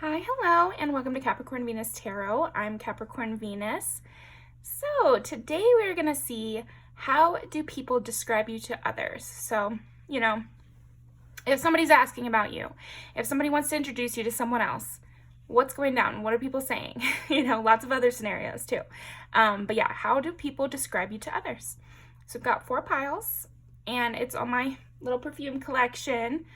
Hi, hello, and welcome to Capricorn Venus Tarot. I'm Capricorn Venus. So today we're going to see how do people describe you to others. So, if somebody's asking about you, if somebody wants to introduce you to someone else, what's going down? What are people saying? Lots of other scenarios too. But yeah, how do people describe you to others? So I've got 4 piles, and it's on my little perfume collection.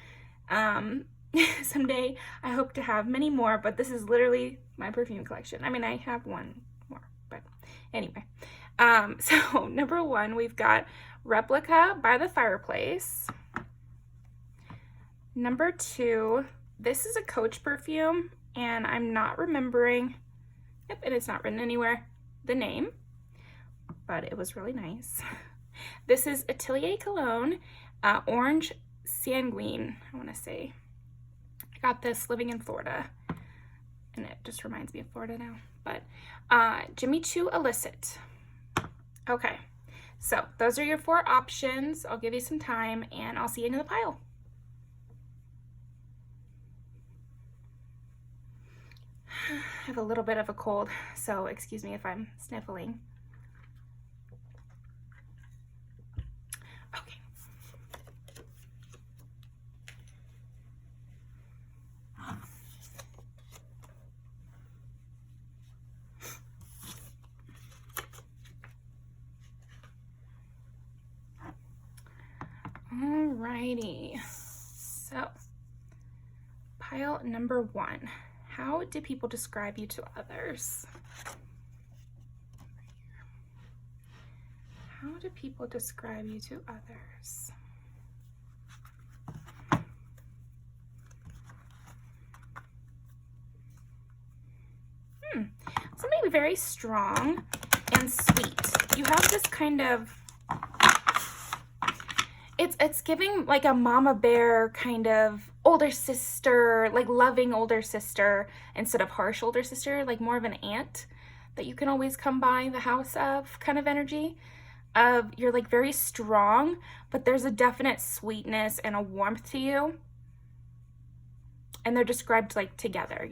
Someday I hope to have many more, but this is literally my perfume collection. I mean, I have one more, but anyway. So number 1, we've got Replica by the Fireplace. Number 2, this is a Coach perfume, and I'm not remembering, and it's not written anywhere, the name, but it was really nice. This is Atelier Cologne, Orange Sanguine, I want to say. Got this living in Florida, and it just reminds me of Florida now. But Jimmy Choo Illicit. Okay, so those are your 4 options. I'll give you some time, and I'll see you in the pile. I have a little bit of a cold, so excuse me if I'm sniffling. Okay. Alrighty, so pile number 1. How do people describe you to others? How do people describe you to others? Something very strong and sweet. You have this kind of, it's giving like a mama bear kind of older sister, like loving older sister instead of harsh older sister, like more of an aunt that you can always come by the house of kind of energy. You're like very strong, but there's a definite sweetness and a warmth to you. And they're described like together,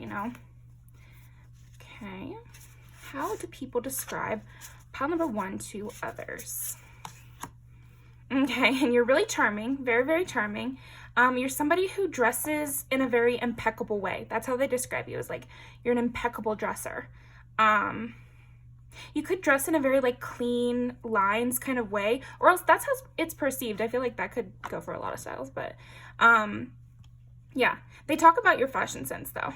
Okay. How do people describe pile number 1 to others? Okay, and you're really charming, very, very charming. You're somebody who dresses in a very impeccable way. That's how they describe you, is like you're an impeccable dresser. You could dress in a very like clean lines kind of way, or else that's how it's perceived. I feel like that could go for a lot of styles, but yeah. They talk about your fashion sense though.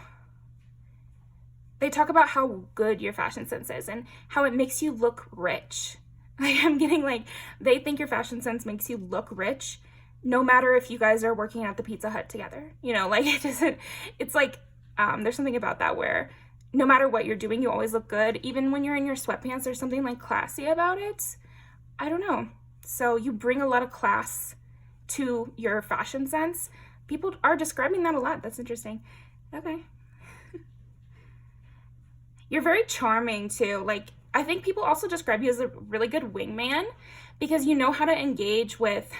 They talk about how good your fashion sense is and how it makes you look rich. Like I'm getting like, they think your fashion sense makes you look rich, no matter if you guys are working at the Pizza Hut together. Like it doesn't, it's like, there's something about that where no matter what you're doing, you always look good. Even when you're in your sweatpants, there's something like classy about it. I don't know. So you bring a lot of class to your fashion sense. People are describing that a lot. That's interesting. Okay. You're very charming too. Like, I think people also describe you as a really good wingman because you know how to engage with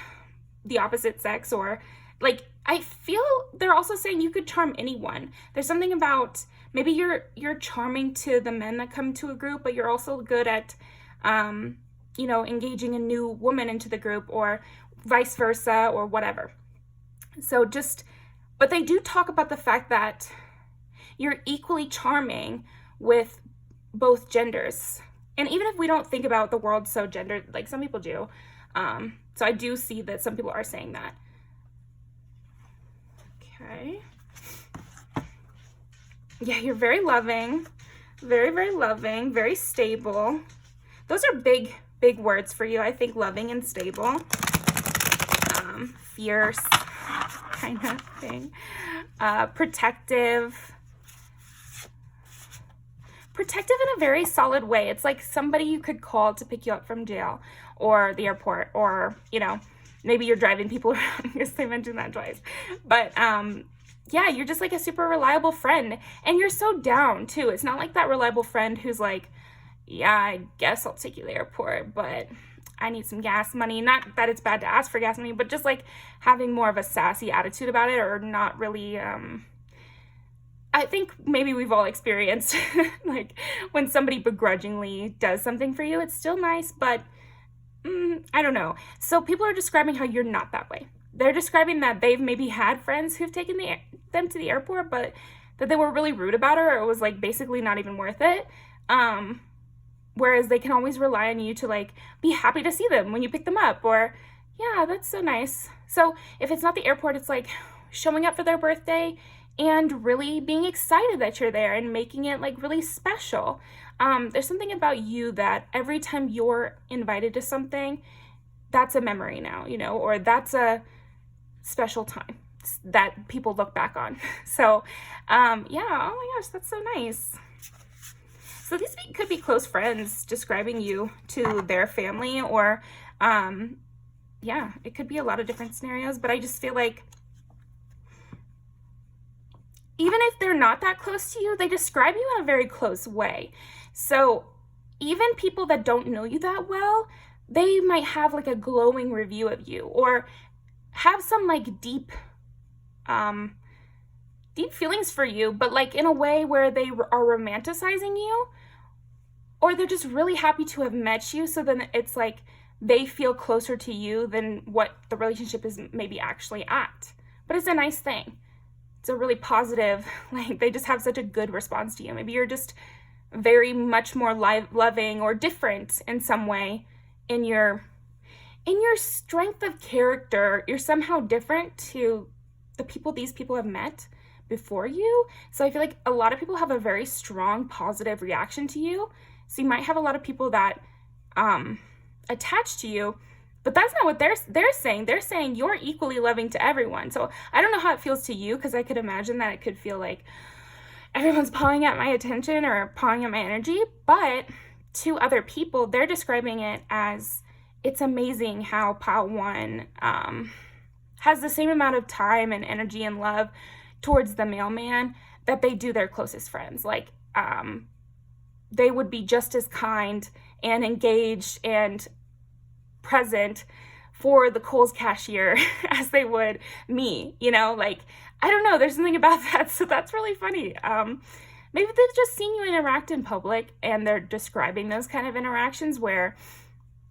the opposite sex, or like, I feel they're also saying you could charm anyone. There's something about maybe you're charming to the men that come to a group, but you're also good at, engaging a new woman into the group or vice versa or whatever. So but they do talk about the fact that you're equally charming with both genders. And even if we don't think about the world so gendered, like some people do, so I do see that some people are saying that. Okay. Yeah, you're very loving, very, very loving, very stable. Those are big, big words for you, I think, loving and stable. Fierce kind of thing. Protective in a very solid way. It's like somebody you could call to pick you up from jail or the airport, or, maybe you're driving people around because they mentioned that twice. But, yeah, you're just like a super reliable friend, and you're so down too. It's not like that reliable friend who's like, yeah, I guess I'll take you to the airport, but I need some gas money. Not that it's bad to ask for gas money, but just like having more of a sassy attitude about it, or not really, I think maybe we've all experienced like when somebody begrudgingly does something for you, it's still nice, but I don't know. So people are describing how you're not that way. They're describing that they've maybe had friends who've taken them to the airport, but that they were really rude about it, or it was like basically not even worth it. Whereas they can always rely on you to like be happy to see them when you pick them up, or yeah, that's so nice. So if it's not the airport, it's like showing up for their birthday and really being excited that you're there and making it like really special. There's something about you that every time you're invited to something, that's a memory now, you know, or that's a special time that people look back on. So, yeah, oh my gosh, that's so nice. So these could be close friends describing you to their family, or, yeah, it could be a lot of different scenarios, but I just feel like even if they're not that close to you, they describe you in a very close way. So even people that don't know you that well, they might have like a glowing review of you, or have some like deep feelings for you, but like in a way where they are romanticizing you, or they're just really happy to have met you. So then it's like they feel closer to you than what the relationship is maybe actually at. But it's a nice thing. It's a really positive, like they just have such a good response to you. Maybe you're just very much more loving or different in some way in your strength of character. You're somehow different to the people these people have met before you. So I feel like a lot of people have a very strong positive reaction to you. So you might have a lot of people that attach to you, but that's not what they're saying. They're saying you're equally loving to everyone. So I don't know how it feels to you, because I could imagine that it could feel like everyone's pawing at my attention or pawing at my energy. But to other people, they're describing it as it's amazing how Pile 1 has the same amount of time and energy and love towards the mailman that they do their closest friends. Like they would be just as kind and engaged and present for the Kohl's cashier as they would me, you know, like, I don't know, there's something about that. So that's really funny. Maybe they've just seen you interact in public and they're describing those kind of interactions where,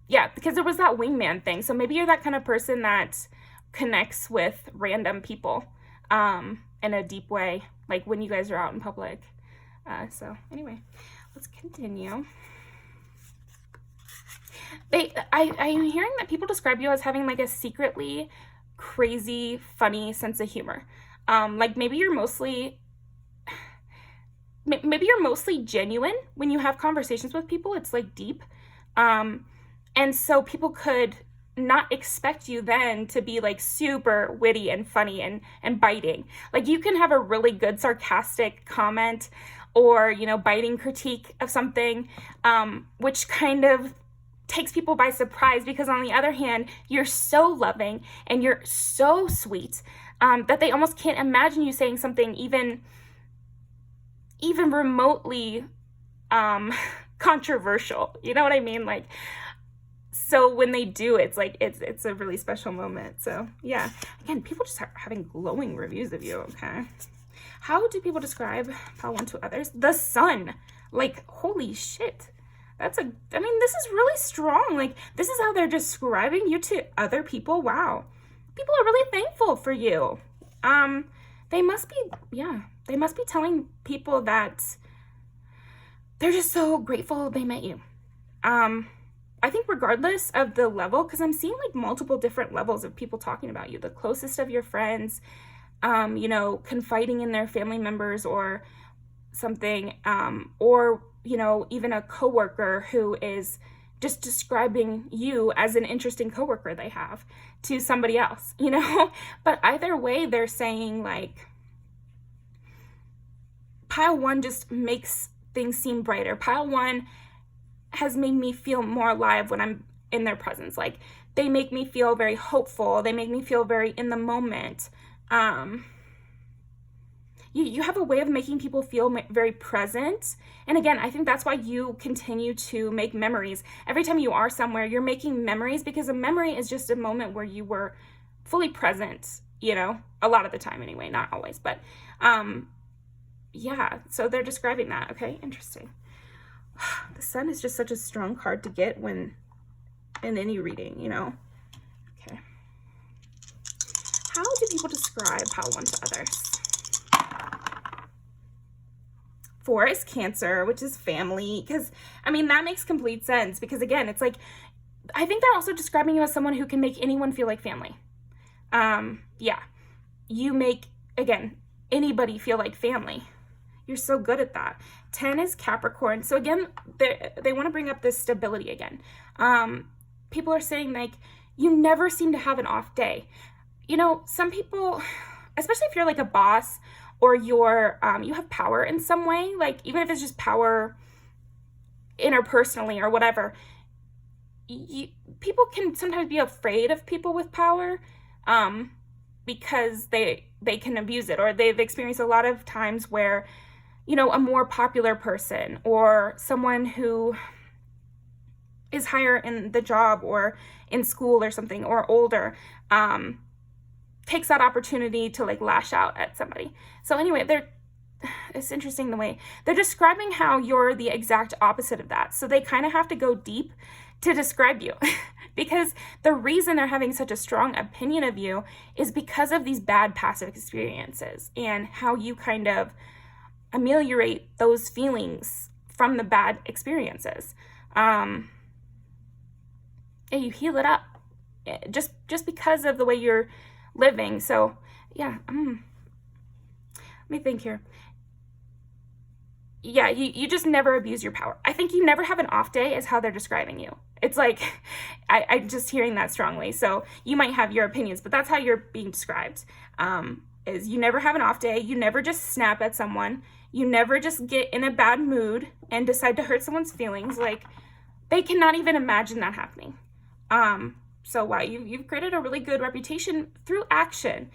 yeah, because there was that wingman thing. So maybe you're that kind of person that connects with random people in a deep way, like when you guys are out in public. So anyway, let's continue. I'm hearing that people describe you as having like a secretly crazy, funny sense of humor. Like maybe you're mostly genuine when you have conversations with people. It's like deep. And so people could not expect you then to be like super witty and funny and biting. Like you can have a really good sarcastic comment or, you know, biting critique of something, which kind of takes people by surprise, because on the other hand, you're so loving and you're so sweet that they almost can't imagine you saying something even remotely controversial. You know what I mean? Like, so when they do, it's like it's a really special moment. So yeah, again, people just are having glowing reviews of you. Okay, how do people describe Pile 1 to others? The sun. Like, holy shit. I mean, this is really strong. Like, this is how they're describing you to other people. Wow. People are really thankful for you. They must be telling people that they're just so grateful they met you. I think regardless of the level, because I'm seeing like multiple different levels of people talking about you, the closest of your friends, you know, confiding in their family members or something, or, you know, even a coworker who is just describing you as an interesting coworker they have to somebody else, you know. But either way, they're saying like Pile 1 just makes things seem brighter. Pile 1 has made me feel more alive when I'm in their presence. Like, they make me feel very hopeful. They make me feel very in the moment. You have a way of making people feel very present. And again, I think that's why you continue to make memories. Every time you are somewhere, you're making memories, because a memory is just a moment where you were fully present, you know, a lot of the time anyway, not always, but yeah, so they're describing that. Okay, interesting. The Sun is just such a strong card to get when in any reading, you know. Okay. How do people describe how one to others? 4 is Cancer, which is family, because, I mean, that makes complete sense, because, again, it's like, I think they're also describing you as someone who can make anyone feel like family. Yeah. You make, again, anybody feel like family. You're so good at that. 10 is Capricorn. So, again, they want to bring up this stability again. People are saying, like, you never seem to have an off day. You know, some people, especially if you're, like, a boss, or you're, you have power in some way, like, even if it's just power interpersonally or whatever, people can sometimes be afraid of people with power, because they can abuse it, or they've experienced a lot of times where, you know, a more popular person or someone who is higher in the job or in school or something, or older, takes that opportunity to, like, lash out at somebody. So anyway, it's interesting the way they're describing how you're the exact opposite of that. So they kind of have to go deep to describe you because the reason they're having such a strong opinion of you is because of these bad passive experiences and how you kind of ameliorate those feelings from the bad experiences. And you heal it up just because of the way you're living. So yeah, let me think here. Yeah, you just never abuse your power. I think you never have an off day is how they're describing you. It's like, I'm just hearing that strongly. So you might have your opinions, but that's how you're being described. Is you never have an off day. You never just snap at someone. You never just get in a bad mood and decide to hurt someone's feelings. Like, they cannot even imagine that happening. So wow, you've created a really good reputation through action.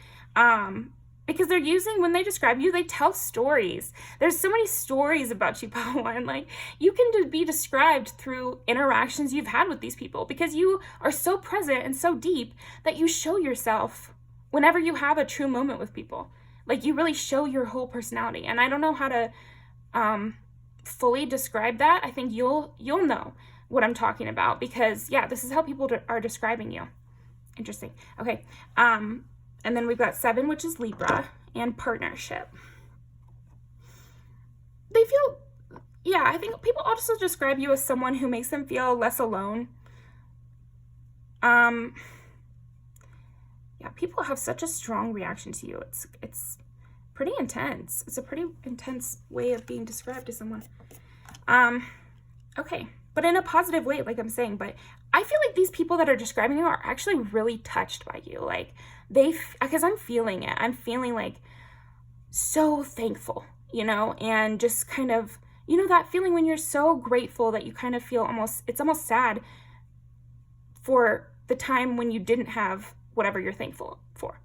Because they're using, when they describe you, they tell stories. There's so many stories about you, Paula, and like, you can be described through interactions you've had with these people because you are so present and so deep that you show yourself whenever you have a true moment with people. Like, you really show your whole personality. And I don't know how to fully describe that. I think you'll know what I'm talking about because, yeah, this is how people are describing you. Interesting. Okay. And then we've got 7, which is Libra, and partnership. They feel, yeah, I think people also describe you as someone who makes them feel less alone. Yeah, people have such a strong reaction to you. It's pretty intense. It's a pretty intense way of being described to someone. Okay, but in a positive way, like I'm saying, but I feel like these people that are describing you are actually really touched by you. Like, because I'm feeling it. I'm feeling like so thankful, you know, and just kind of, you know, that feeling when you're so grateful that you kind of feel it's almost sad for the time when you didn't have whatever you're thankful for,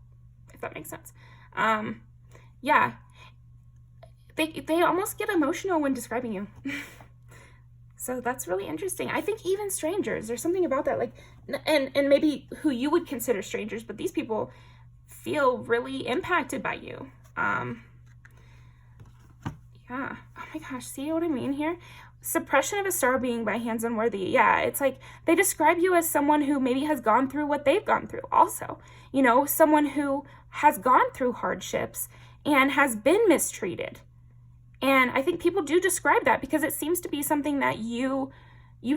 if that makes sense. Yeah, they almost get emotional when describing you. So that's really interesting. I think even strangers, there's something about that, like, and maybe who you would consider strangers, but these people feel really impacted by you. Yeah. Oh my gosh, see what I mean here? Suppression of a star being by hands unworthy. Yeah, it's like they describe you as someone who maybe has gone through what they've gone through also. You know, someone who has gone through hardships and has been mistreated. And I think people do describe that because it seems to be something that you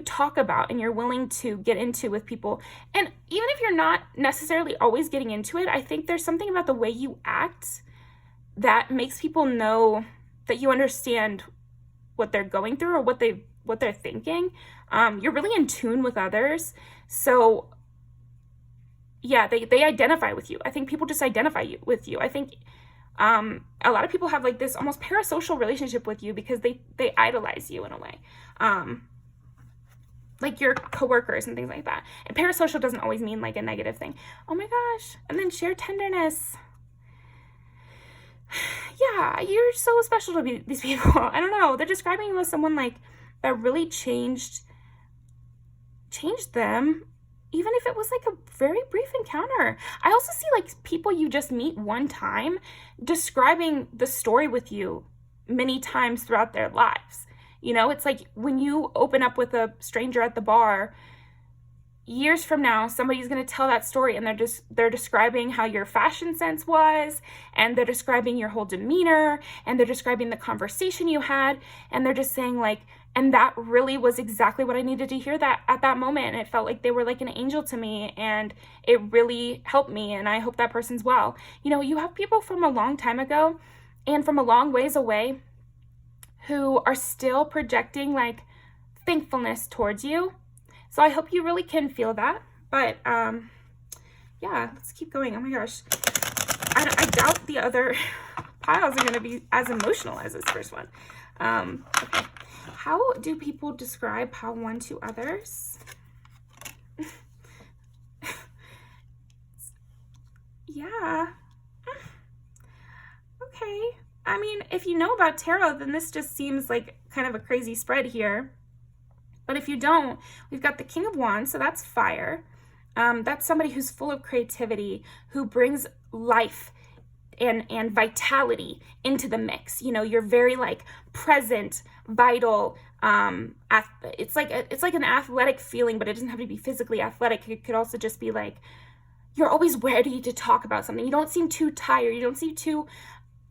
talk about and you're willing to get into with people. And even if you're not necessarily always getting into it, I think there's something about the way you act that makes people know that you understand what they're going through or what they're thinking. You're really in tune with others. So yeah, they identify with you. I think people just identify with you. I think a lot of people have like this almost parasocial relationship with you because they idolize you in a way. Like your coworkers and things like that. And parasocial doesn't always mean like a negative thing. Oh my gosh. And then shared tenderness. Yeah, you're so special to these people. I don't know. They're describing you as someone like that really changed them, even if it was like a very brief encounter. I also see like people you just meet one time describing the story with you many times throughout their lives. You know, it's like when you open up with a stranger at the bar, years from now, somebody's going to tell that story, and they're describing how your fashion sense was, and they're describing your whole demeanor, and they're describing the conversation you had, and they're just saying like, and that really was exactly what I needed to hear that at that moment, and it felt like they were like an angel to me, and it really helped me, and I hope that person's well. You know, you have people from a long time ago and from a long ways away who are still projecting like thankfulness towards you. So I hope you really can feel that. But yeah, let's keep going. Oh my gosh. I doubt the other piles are going to be as emotional as this first one. Okay. How do people describe pile 1 to others? Yeah. Okay. I mean, if you know about tarot, then this just seems like kind of a crazy spread here. But if you don't, we've got the King of Wands, so that's fire. That's somebody who's full of creativity, who brings life and vitality into the mix. You know, you're very like present, vital. It's like an athletic feeling, but it doesn't have to be physically athletic. It could also just be like you're always ready to talk about something. You don't seem too tired. You don't seem too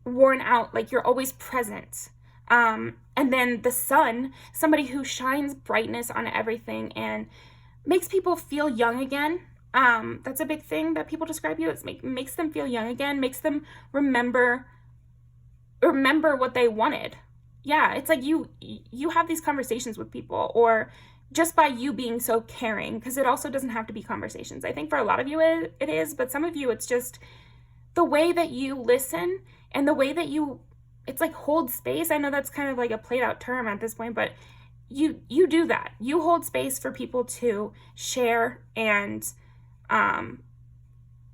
worn out. Like you're always present. And then the sun, somebody who shines brightness on everything and makes people feel young again. That's a big thing that people describe you as. Makes them feel young again, makes them remember what they wanted. Yeah, it's like you have these conversations with people, or just by you being so caring, because it also doesn't have to be conversations. I think for a lot of you it is, but some of you it's just the way that you listen and the way that it's like hold space. I know that's kind of like a played out term at this point, but you do that. You hold space for people to share and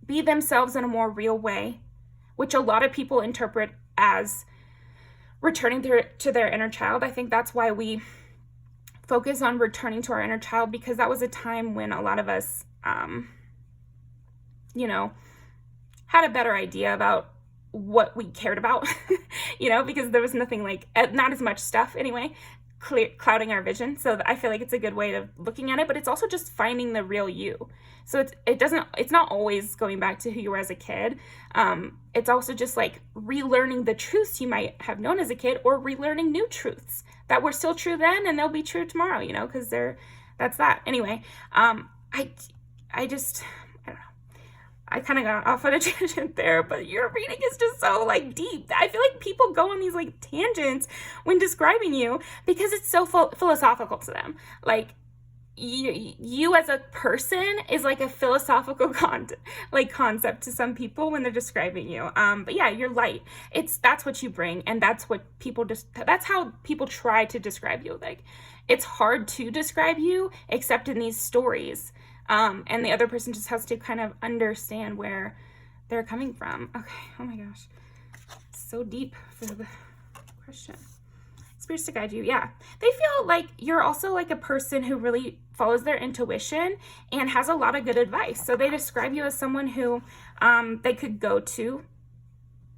be themselves in a more real way, which a lot of people interpret as returning to their inner child. I think that's why we focus on returning to our inner child, because that was a time when a lot of us, you know, had a better idea about what we cared about, you know, because there was nothing like, not as much stuff anyway, clouding our vision. So I feel like it's a good way of looking at it, but it's also just finding the real you. So it's not always going back to who you were as a kid. It's also just like relearning the truths you might have known as a kid, or relearning new truths that were still true then and they'll be true tomorrow, you know, because that's that. Anyway, I kind of got off on a tangent there, but your reading is just so like deep. I feel like people go on these like tangents when describing you because it's so philosophical to them. Like you as a person is like a philosophical concept to some people when they're describing you. But yeah, you're light. That's what you bring, and that's what that's how people try to describe you. Like it's hard to describe you except in these stories. And the other person just has to kind of understand where they're coming from. Okay, oh my gosh. So deep for the question. Spirits to guide you, yeah. They feel like you're also like a person who really follows their intuition and has a lot of good advice. So they describe you as someone who they could go to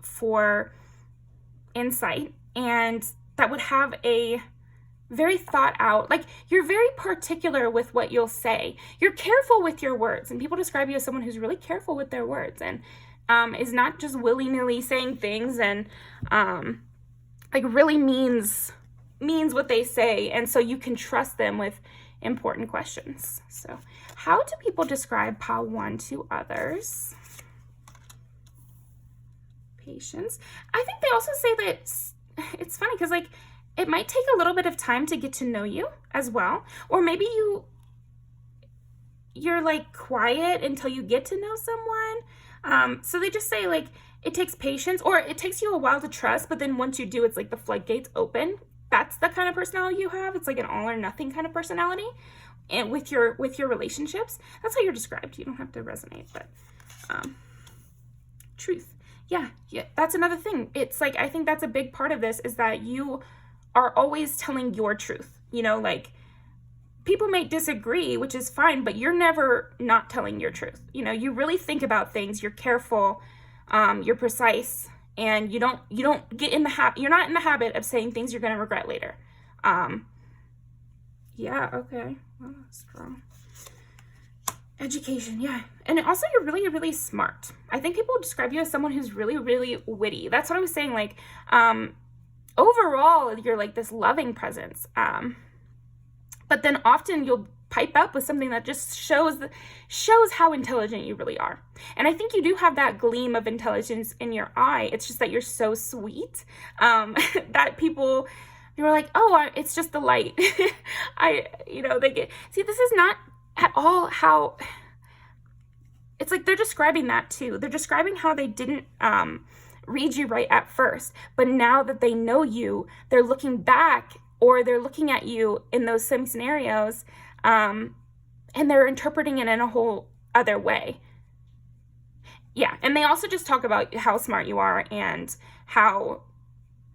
for insight, and that would have a very thought out, like you're very particular with what you'll say. You're careful with your words, and people describe you as someone who's really careful with their words and is not just willy-nilly saying things, and like really means what they say, and so you can trust them with important questions. So how do people describe pile 1 to others? Patience. I think they also say that it's funny because like it might take a little bit of time to get to know you as well. Or maybe you're like quiet until you get to know someone. So they just say like, it takes patience, or it takes you a while to trust, but then once you do, it's like the floodgates open. That's the kind of personality you have. It's like an all or nothing kind of personality. And with your relationships, that's how you're described. You don't have to resonate, but truth. Yeah, that's another thing. It's like, I think that's a big part of this, is that you are always telling your truth. You know, like people may disagree, which is fine, but you're never not telling your truth. You know, you really think about things, you're careful, you're precise, and you don't get in the habit, you're not in the habit of saying things you're going to regret later. Yeah, okay. Well, strong. Education, yeah. And also you're really, really smart. I think people describe you as someone who's really, really witty. That's what I was saying. Like, overall, you're like this loving presence. But then often you'll pipe up with something that just shows how intelligent you really are. And I think you do have that gleam of intelligence in your eye. It's just that you're so sweet, that you're like, oh, it's just the light. They get, see, this is not at all how, it's like they're describing that too. They're describing how they didn't read you right at first, but now that they know you, they're looking back, or they're looking at you in those same scenarios, and they're interpreting it in a whole other way. Yeah, and they also just talk about how smart you are and how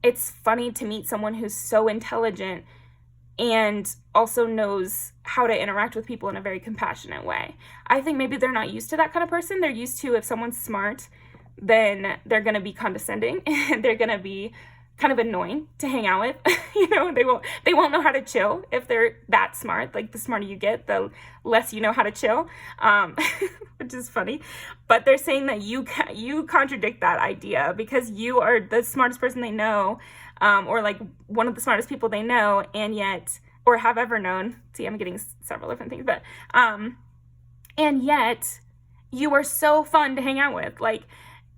it's funny to meet someone who's so intelligent and also knows how to interact with people in a very compassionate way. I think maybe they're not used to that kind of person. They're used to, if someone's smart, then they're going to be condescending and they're going to be kind of annoying to hang out with. They won't know how to chill if they're that smart. Like, the smarter you get, the less you know how to chill, which is funny. But they're saying that you contradict that idea, because you are the smartest person they know, or like one of the smartest people they know, and yet, or have ever known. See, I'm getting several different things, but and yet you are so fun to hang out with. Like,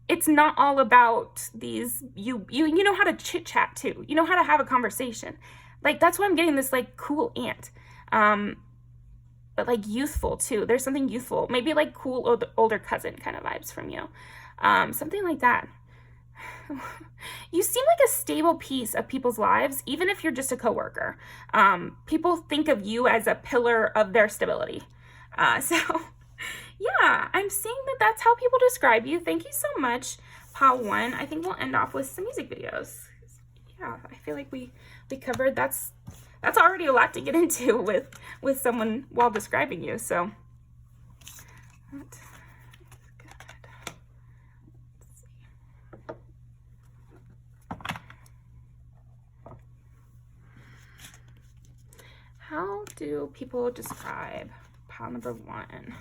it's not all about these, you know how to chit chat too. You know how to have a conversation. Like, that's why I'm getting this like cool aunt. But like youthful too. There's something youthful, maybe like cool older cousin kind of vibes from you. Something like that. You seem like a stable piece of people's lives, even if you're just a coworker. People think of you as a pillar of their stability. So yeah, I'm seeing that that's how people describe you. Thank you so much, Pile 1. I think we'll end off with some music videos. Yeah, I feel like we covered, that's already a lot to get into with someone while describing you. So that's good. Let's see. How do people describe pile number 1?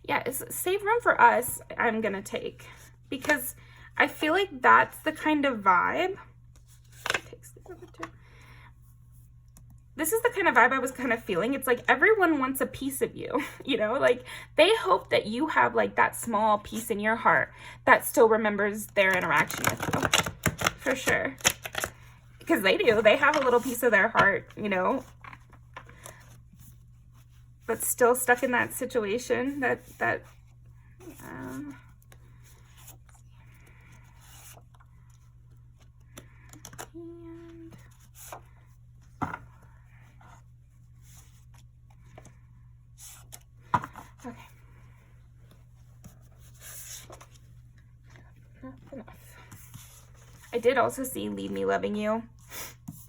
Yeah, it's save room for us, I'm going to take, because I feel like that's the kind of vibe. This is the kind of vibe I was kind of feeling. It's like everyone wants a piece of you, like they hope that you have like that small piece in your heart that still remembers their interaction with you, for sure. Because they do. They have a little piece of their heart, but still stuck in that situation and okay, enough. I did also see Leave Me Loving You,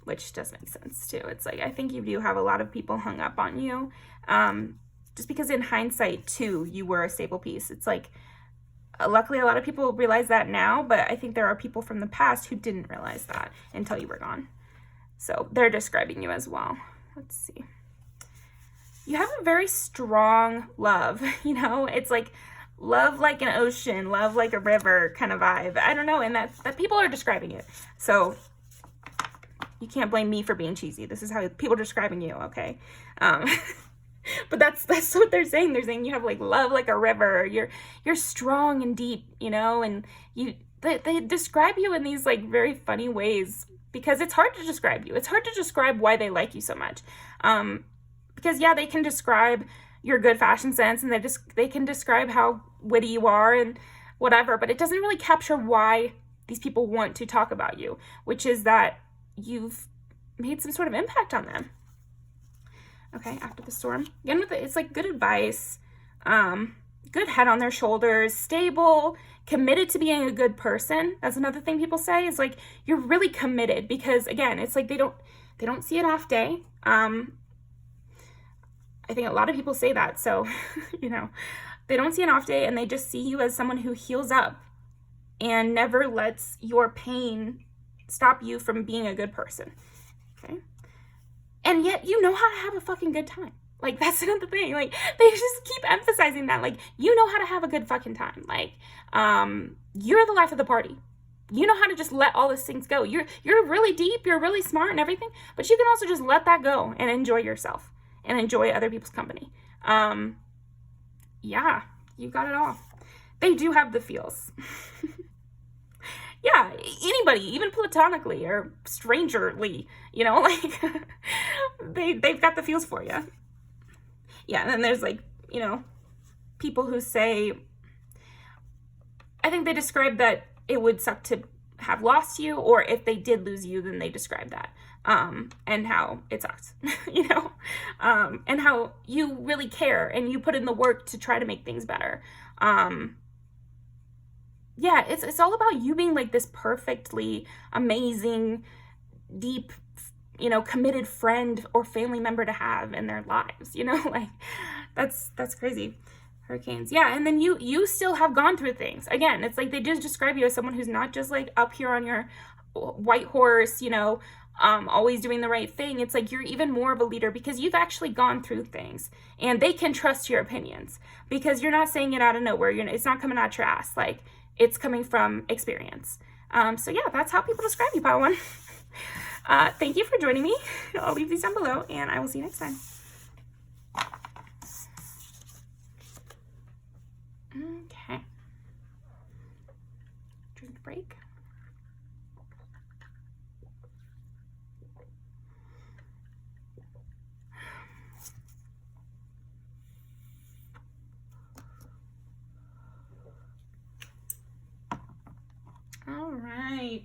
which does make sense too. It's like, I think you do have a lot of people hung up on you. Just because in hindsight too, you were a stable piece. It's like, luckily a lot of people realize that now, but I think there are people from the past who didn't realize that until you were gone. So they're describing you as well. Let's see. You have a very strong love, it's like love like an ocean, love like a river kind of vibe. I don't know. And that people are describing it. So you can't blame me for being cheesy. This is how people are describing you. Okay. But that's what they're saying. They're saying you have like love like a river. You're strong and deep, and they describe you in these like very funny ways, because it's hard to describe you. It's hard to describe why they like you so much. Because yeah, they can describe your good fashion sense, and they can describe how witty you are and whatever, but it doesn't really capture why these people want to talk about you, which is that you've made some sort of impact on them. Okay, after the storm. Again, it's like good advice, good head on their shoulders, stable, committed to being a good person. That's another thing people say, is like, you're really committed, because again, it's like they don't see an off day. I think a lot of people say that. So, they don't see an off day, and they just see you as someone who heals up and never lets your pain stop you from being a good person. Okay? And yet you know how to have a fucking good time. Like, that's another thing. Like, they just keep emphasizing that. Like, you know how to have a good fucking time. Like, you're the life of the party. You know how to just let all these things go. You're really deep, you're really smart and everything, but you can also just let that go and enjoy yourself and enjoy other people's company. Yeah, you got it all. They do have the feels. Yeah, anybody, even platonically or strangerly, like, they've got the feels for you. Yeah, and then there's, like, people who say, I think they describe that it would suck to have lost you, or if they did lose you, then they describe that, and how it sucks, and how you really care and you put in the work to try to make things better. Yeah, it's all about you being like this perfectly amazing, deep, committed friend or family member to have in their lives, like that's crazy. Hurricanes. Yeah, and then you still have gone through things. Again, it's like they just describe you as someone who's not just like up here on your white horse, always doing the right thing. It's like you're even more of a leader because you've actually gone through things, and they can trust your opinions because you're not saying it out of nowhere. It's not coming out your ass. Like, it's coming from experience. So yeah, that's how people describe you, Pile One. Thank you for joining me. I'll leave these down below, and I will see you next time. Okay. Drink break. All right.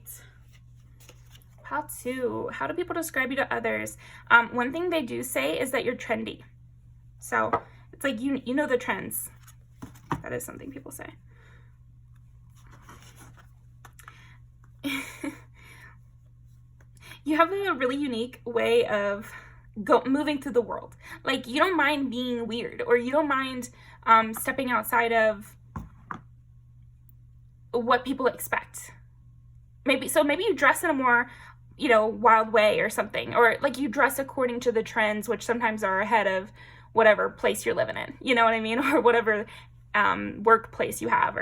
Pile 2. How do people describe you to others? One thing they do say is that you're trendy. So it's like you know the trends. That is something people say. You have a really unique way of moving through the world. Like, you don't mind being weird, or you don't mind stepping outside of what people expect. Maybe you dress in a more, wild way or something, or like you dress according to the trends, which sometimes are ahead of whatever place you're living in, you know what I mean? Or whatever workplace you have,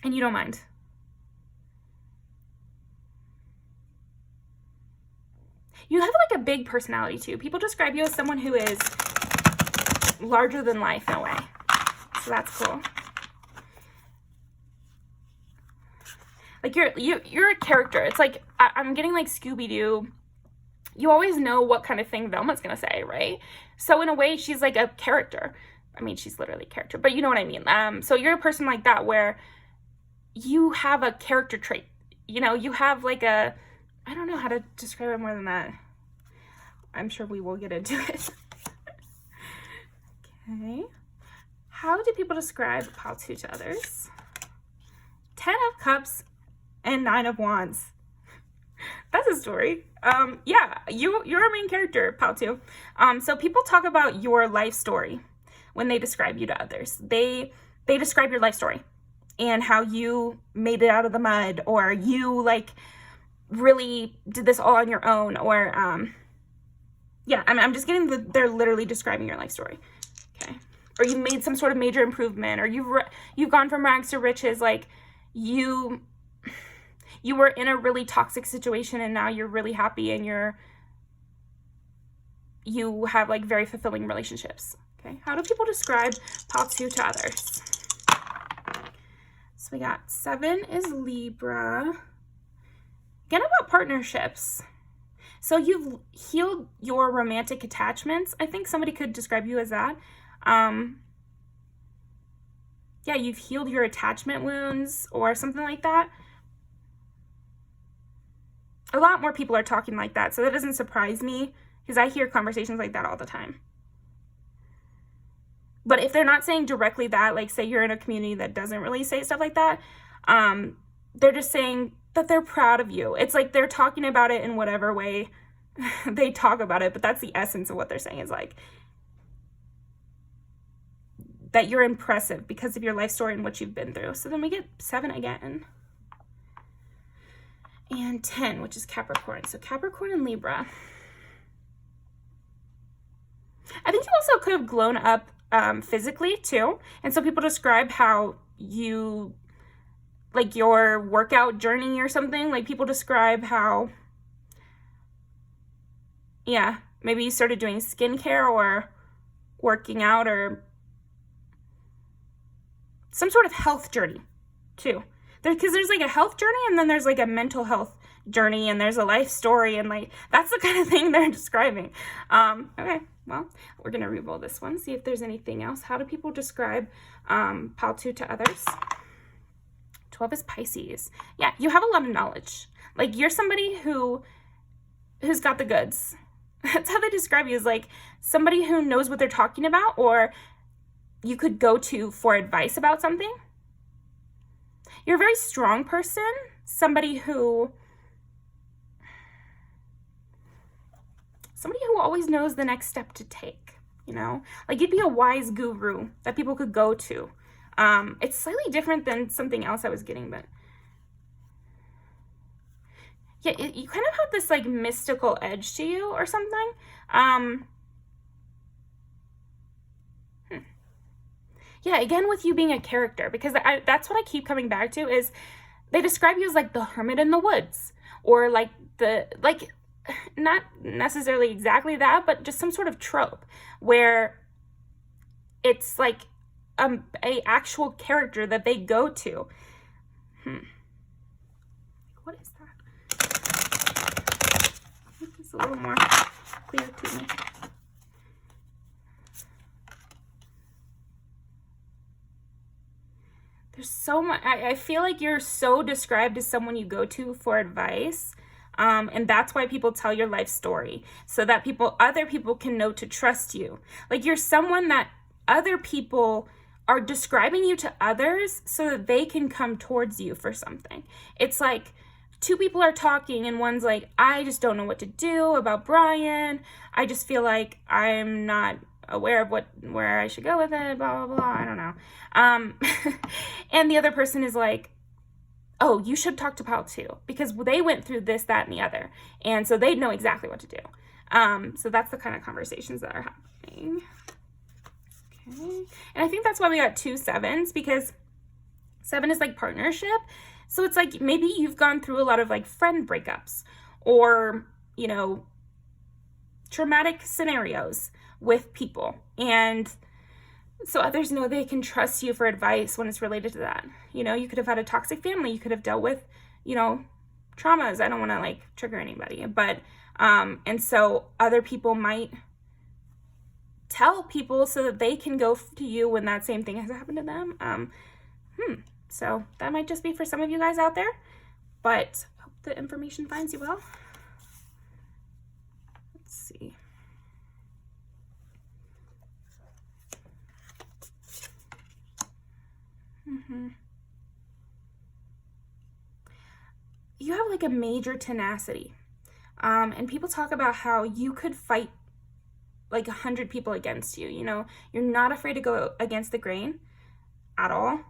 and you don't mind. You have like a big personality too. People describe you as someone who is larger than life in a way. So that's cool. Like you're a character. It's like I'm getting like Scooby-Doo. You always know what kind of thing Velma's gonna say, right? So in a way, she's like a character. I mean, she's literally a character, but you know what I mean. So you're a person like that where you have a character trait. You have like I don't know how to describe it more than that. I'm sure we will get into it. Okay. How do people describe Pile 2 to others? 10 of Cups and 9 of Wands. That's a story. Yeah, you're a main character, Pile 2. So people talk about your life story when they describe you to others. They describe your life story and how you made it out of the mud, or you like really did this all on your own, or yeah, I'm just getting they're literally describing your life story. Okay. Or you made some sort of major improvement, or you've gone from rags to riches. Like you were in a really toxic situation and now you're really happy, and you have like very fulfilling relationships. Okay. How do people describe Pile 2 to others? So we got 7 is Libra. Again, about partnerships. So you've healed your romantic attachments. I think somebody could describe you as that. Yeah, you've healed your attachment wounds or something like that. A lot more people are talking like that, so that doesn't surprise me because I hear conversations like that all the time. But if they're not saying directly that, like say you're in a community that doesn't really say stuff like that, they're just saying that they're proud of you. It's like they're talking about it in whatever way they talk about it, but that's the essence of what they're saying, is like, that you're impressive because of your life story and what you've been through. So then we get 7 again. And 10, which is Capricorn. So Capricorn and Libra. I think you also could have grown up physically too. And so people describe how you, like your workout journey or something, like people describe how, yeah, maybe you started doing skincare or working out or some sort of health journey too. Because there's like a health journey and then there's like a mental health journey and there's a life story and like that's the kind of thing they're describing. Okay, well, we're gonna re-roll this one, see if there's anything else. How do people describe pile 2 to others? 12 is Pisces. Yeah, you have a lot of knowledge. Like you're somebody who's got the goods. That's how they describe you, is like somebody who knows what they're talking about, or you could go to for advice about something. You're a very strong person, somebody who always knows the next step to take, you know? Like you'd be a wise guru that people could go to. It's slightly different than something else I was getting, but yeah, you kind of have this like mystical edge to you or something. Yeah, again, with you being a character, because that's what I keep coming back to, is they describe you as like the hermit in the woods, or like not necessarily exactly that, but just some sort of trope where it's like a actual character that they go to. What is that? Make this a little more clear to me. There's so much. I feel like you're so described as someone you go to for advice. And that's why people tell your life story, so that other people can know to trust you. Like you're someone that other people are describing you to others so that they can come towards you for something. It's like 2 people are talking and one's like, I just don't know what to do about Brian. I just feel like I'm not aware of where I should go with it, blah, blah, blah. I don't know. And the other person is like, oh, you should talk to pile 2 because they went through this, that, and the other. And so they know exactly what to do. So that's the kind of conversations that are happening. Okay. And I think that's why we got 2 7s, because 7 is like partnership. So it's like maybe you've gone through a lot of like friend breakups or, you know, traumatic scenarios with people. And so others know they can trust you for advice when it's related to that. You know, you could have had a toxic family. You could have dealt with, you know, traumas. I don't want to like trigger anybody, but, and so other people might tell people so that they can go to you when that same thing has happened to them. So that might just be for some of you guys out there, but I hope the information finds you well. Let's see. You have like a major tenacity. And people talk about how you could fight like 100 people against you. You know, you're not afraid to go against the grain at all.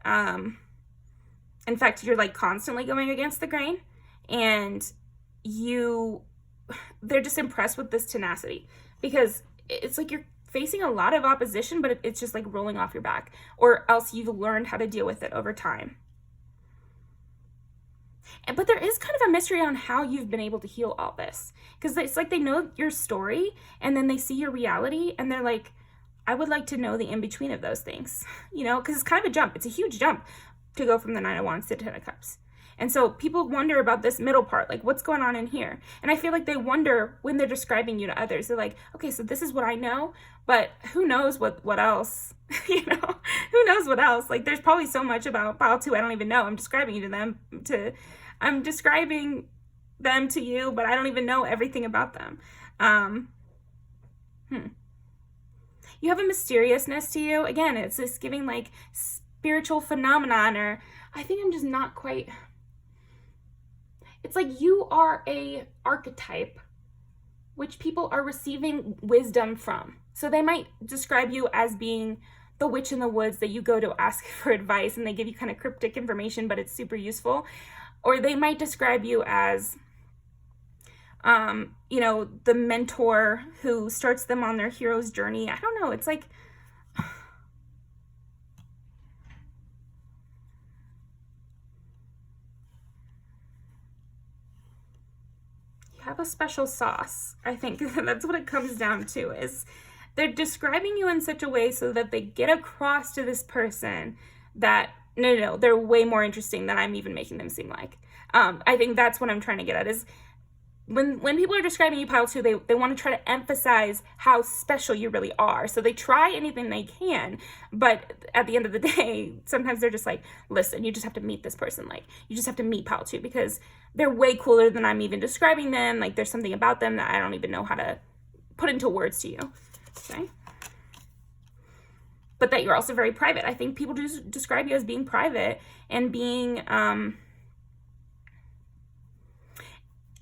In fact, you're like constantly going against the grain, and they're just impressed with this tenacity, because it's like you're facing a lot of opposition, but it's just like rolling off your back, or else you've learned how to deal with it over time. But there is kind of a mystery on how you've been able to heal all this, because it's like they know your story and then they see your reality and they're like, I would like to know the in-between of those things, you know, because it's kind of a jump. It's a huge jump to go from the 9 of Wands to 10 of Cups. And so people wonder about this middle part, like what's going on in here? And I feel like they wonder when they're describing you to others. They're like, okay, so this is what I know, but who knows what else, you know, who knows what else? Like there's probably so much about pile 2 I don't even know. I'm describing them to you, but I don't even know everything about them. You have a mysteriousness to you. Again, it's this giving like spiritual phenomenon, or I think I'm just not quite. It's like you are a archetype which people are receiving wisdom from. So they might describe you as being the witch in the woods that you go to ask for advice and they give you kind of cryptic information, but it's super useful. Or they might describe you as, you know, the mentor who starts them on their hero's journey. I don't know. It's like, you have a special sauce. I think that's what it comes down to, is they're describing you in such a way so that they get across to this person that, no, they're way more interesting than I'm even making them seem like. I think that's what I'm trying to get at, is when people are describing you, pile 2, they want to try to emphasize how special you really are. So they try anything they can, but at the end of the day, sometimes they're just like, listen, you just have to meet this person. Like, you just have to meet pile 2 because they're way cooler than I'm even describing them. Like, there's something about them that I don't even know how to put into words to you. Okay. But that you're also very private. I think people do describe you as being private and being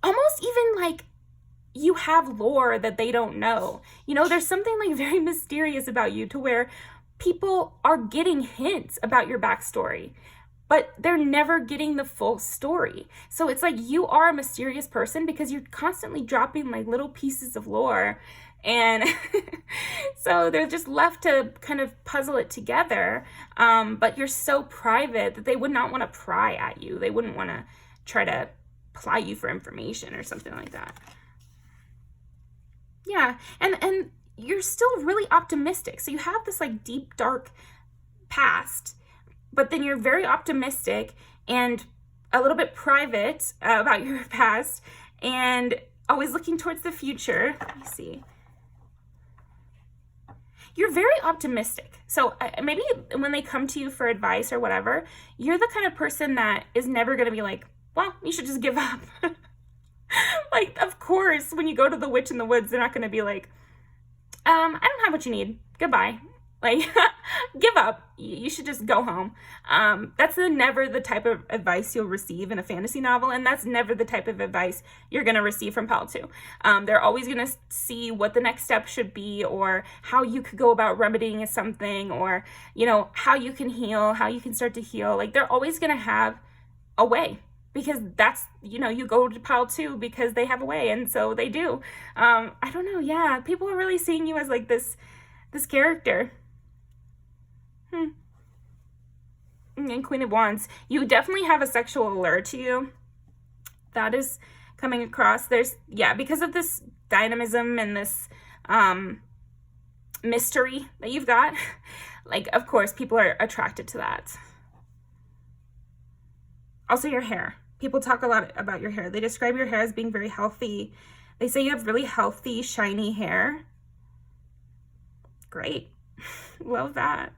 almost even like you have lore that they don't know. You know, there's something like very mysterious about you to where people are getting hints about your backstory, but they're never getting the full story. So it's like you are a mysterious person because you're constantly dropping like little pieces of lore. And so they're just left to kind of puzzle it together. But you're so private that they would not want to pry at you. They wouldn't want to try to ply you for information or something like that. Yeah. And you're still really optimistic. So you have this like deep, dark past, but then you're very optimistic and a little bit private about your past and always looking towards the future. Let me see. You're very optimistic. So maybe when they come to you for advice or whatever, you're the kind of person that is never going to be like, well, you should just give up. Like, of course, when you go to the witch in the woods, they're not going to be like, I don't have what you need. Goodbye. Like, give up. You should just go home. That's never the type of advice you'll receive in a fantasy novel, and that's never the type of advice you're going to receive from Pal 2. They're always going to see what the next step should be, or how you could go about remedying something, or, you know, how you can heal, how you can start to heal. Like, they're always going to have a way, because that's, you know, you go to Pal 2 because they have a way, and so they do. I don't know. Yeah, people are really seeing you as like this character. And Queen of Wands, you definitely have a sexual allure to you. That is coming across. There's, yeah, because of this dynamism and this mystery that you've got, like, of course, people are attracted to that. Also, your hair. People talk a lot about your hair. They describe your hair as being very healthy. They say you have really healthy, shiny hair. Great. Love that.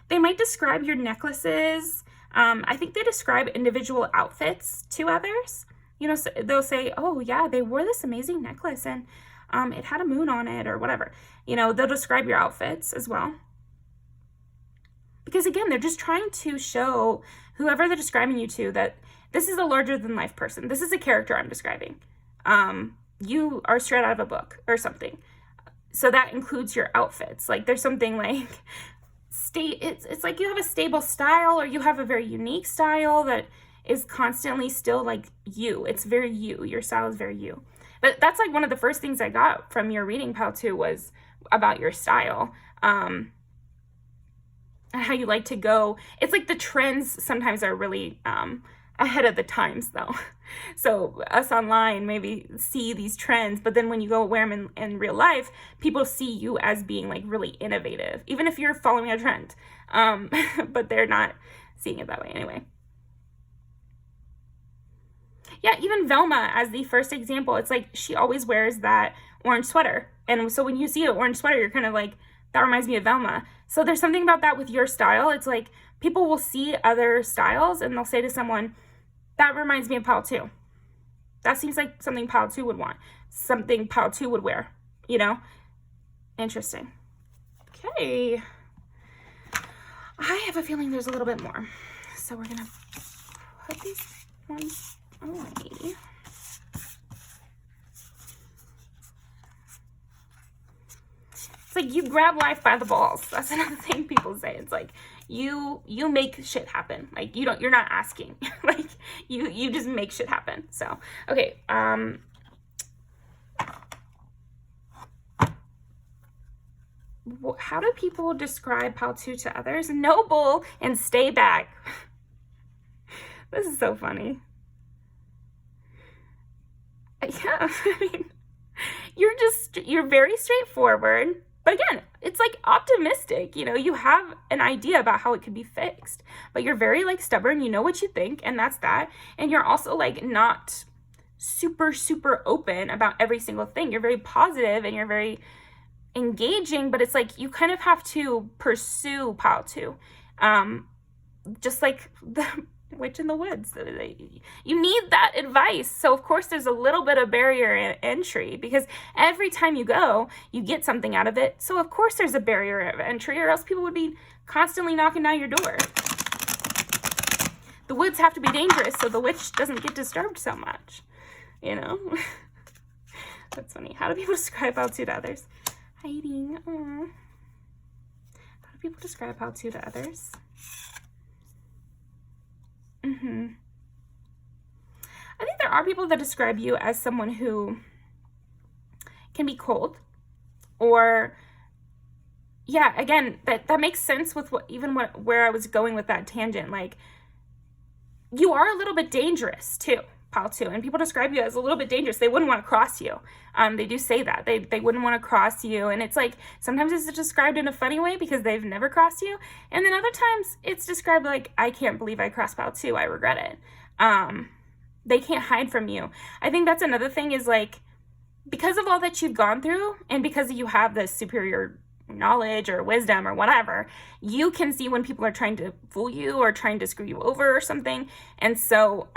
They might describe your necklaces. I think they describe individual outfits to others. You know, so they'll say, oh yeah, they wore this amazing necklace and it had a moon on it or whatever. You know, they'll describe your outfits as well. Because again, they're just trying to show whoever they're describing you to that this is a larger than life person. This is a character I'm describing. You are straight out of a book or something. So that includes your outfits. Like, there's something like it's like you have a stable style, or you have a very unique style that is constantly still like you. It's very you. Your style is very you. But that's like one of the first things I got from your reading, Pal 2, was about your style. And how you like to go. It's like the trends sometimes are really ahead of the times, though. So us online maybe see these trends, but then when you go wear them in real life, people see you as being like really innovative, even if you're following a trend. But they're not seeing it that way anyway. Yeah, even Velma as the first example, it's like she always wears that orange sweater. And so when you see an orange sweater, you're kind of like, that reminds me of Velma. So there's something about that with your style. It's like people will see other styles and they'll say to someone, that reminds me of Pal 2. That seems like something Pal 2 would want. Something Pal 2 would wear, you know? Interesting. Okay. I have a feeling there's a little bit more. So we're going to put these ones away. It's like you grab life by the balls. That's another thing people say. It's like you make shit happen. Like you're not asking. Like you just make shit happen. So, okay, how do people describe Paltu to others? Noble and stay back. This is so funny. Yeah, I mean, you're very straightforward. But again, it's like optimistic, you know, you have an idea about how it could be fixed, but you're very like stubborn, you know what you think, and that's that. And you're also like not super, super open about every single thing. You're very positive and you're very engaging, but it's like you kind of have to pursue Paltu. Just like the witch in the woods. You need that advice. So of course there's a little bit of barrier entry because every time you go, you get something out of it. So of course there's a barrier of entry, or else people would be constantly knocking down your door. The woods have to be dangerous so the witch doesn't get disturbed so much, you know? That's funny. How do people describe Paltu to others? Hiding. Aww. How do people describe Paltu to others? I think there are people that describe you as someone who can be cold, or yeah, again, that makes sense with where I was going with that tangent. Like, you are a little bit dangerous too, Paltu, and people describe you as a little bit dangerous. They wouldn't want to cross you. They do say that they wouldn't want to cross you, and it's like sometimes it's described in a funny way because they've never crossed you, and then other times it's described like, I can't believe I crossed Paltu, I regret it. They can't hide from you. I think that's another thing, is like, because of all that you've gone through and because you have this superior knowledge or wisdom or whatever, you can see when people are trying to fool you or trying to screw you over or something. And so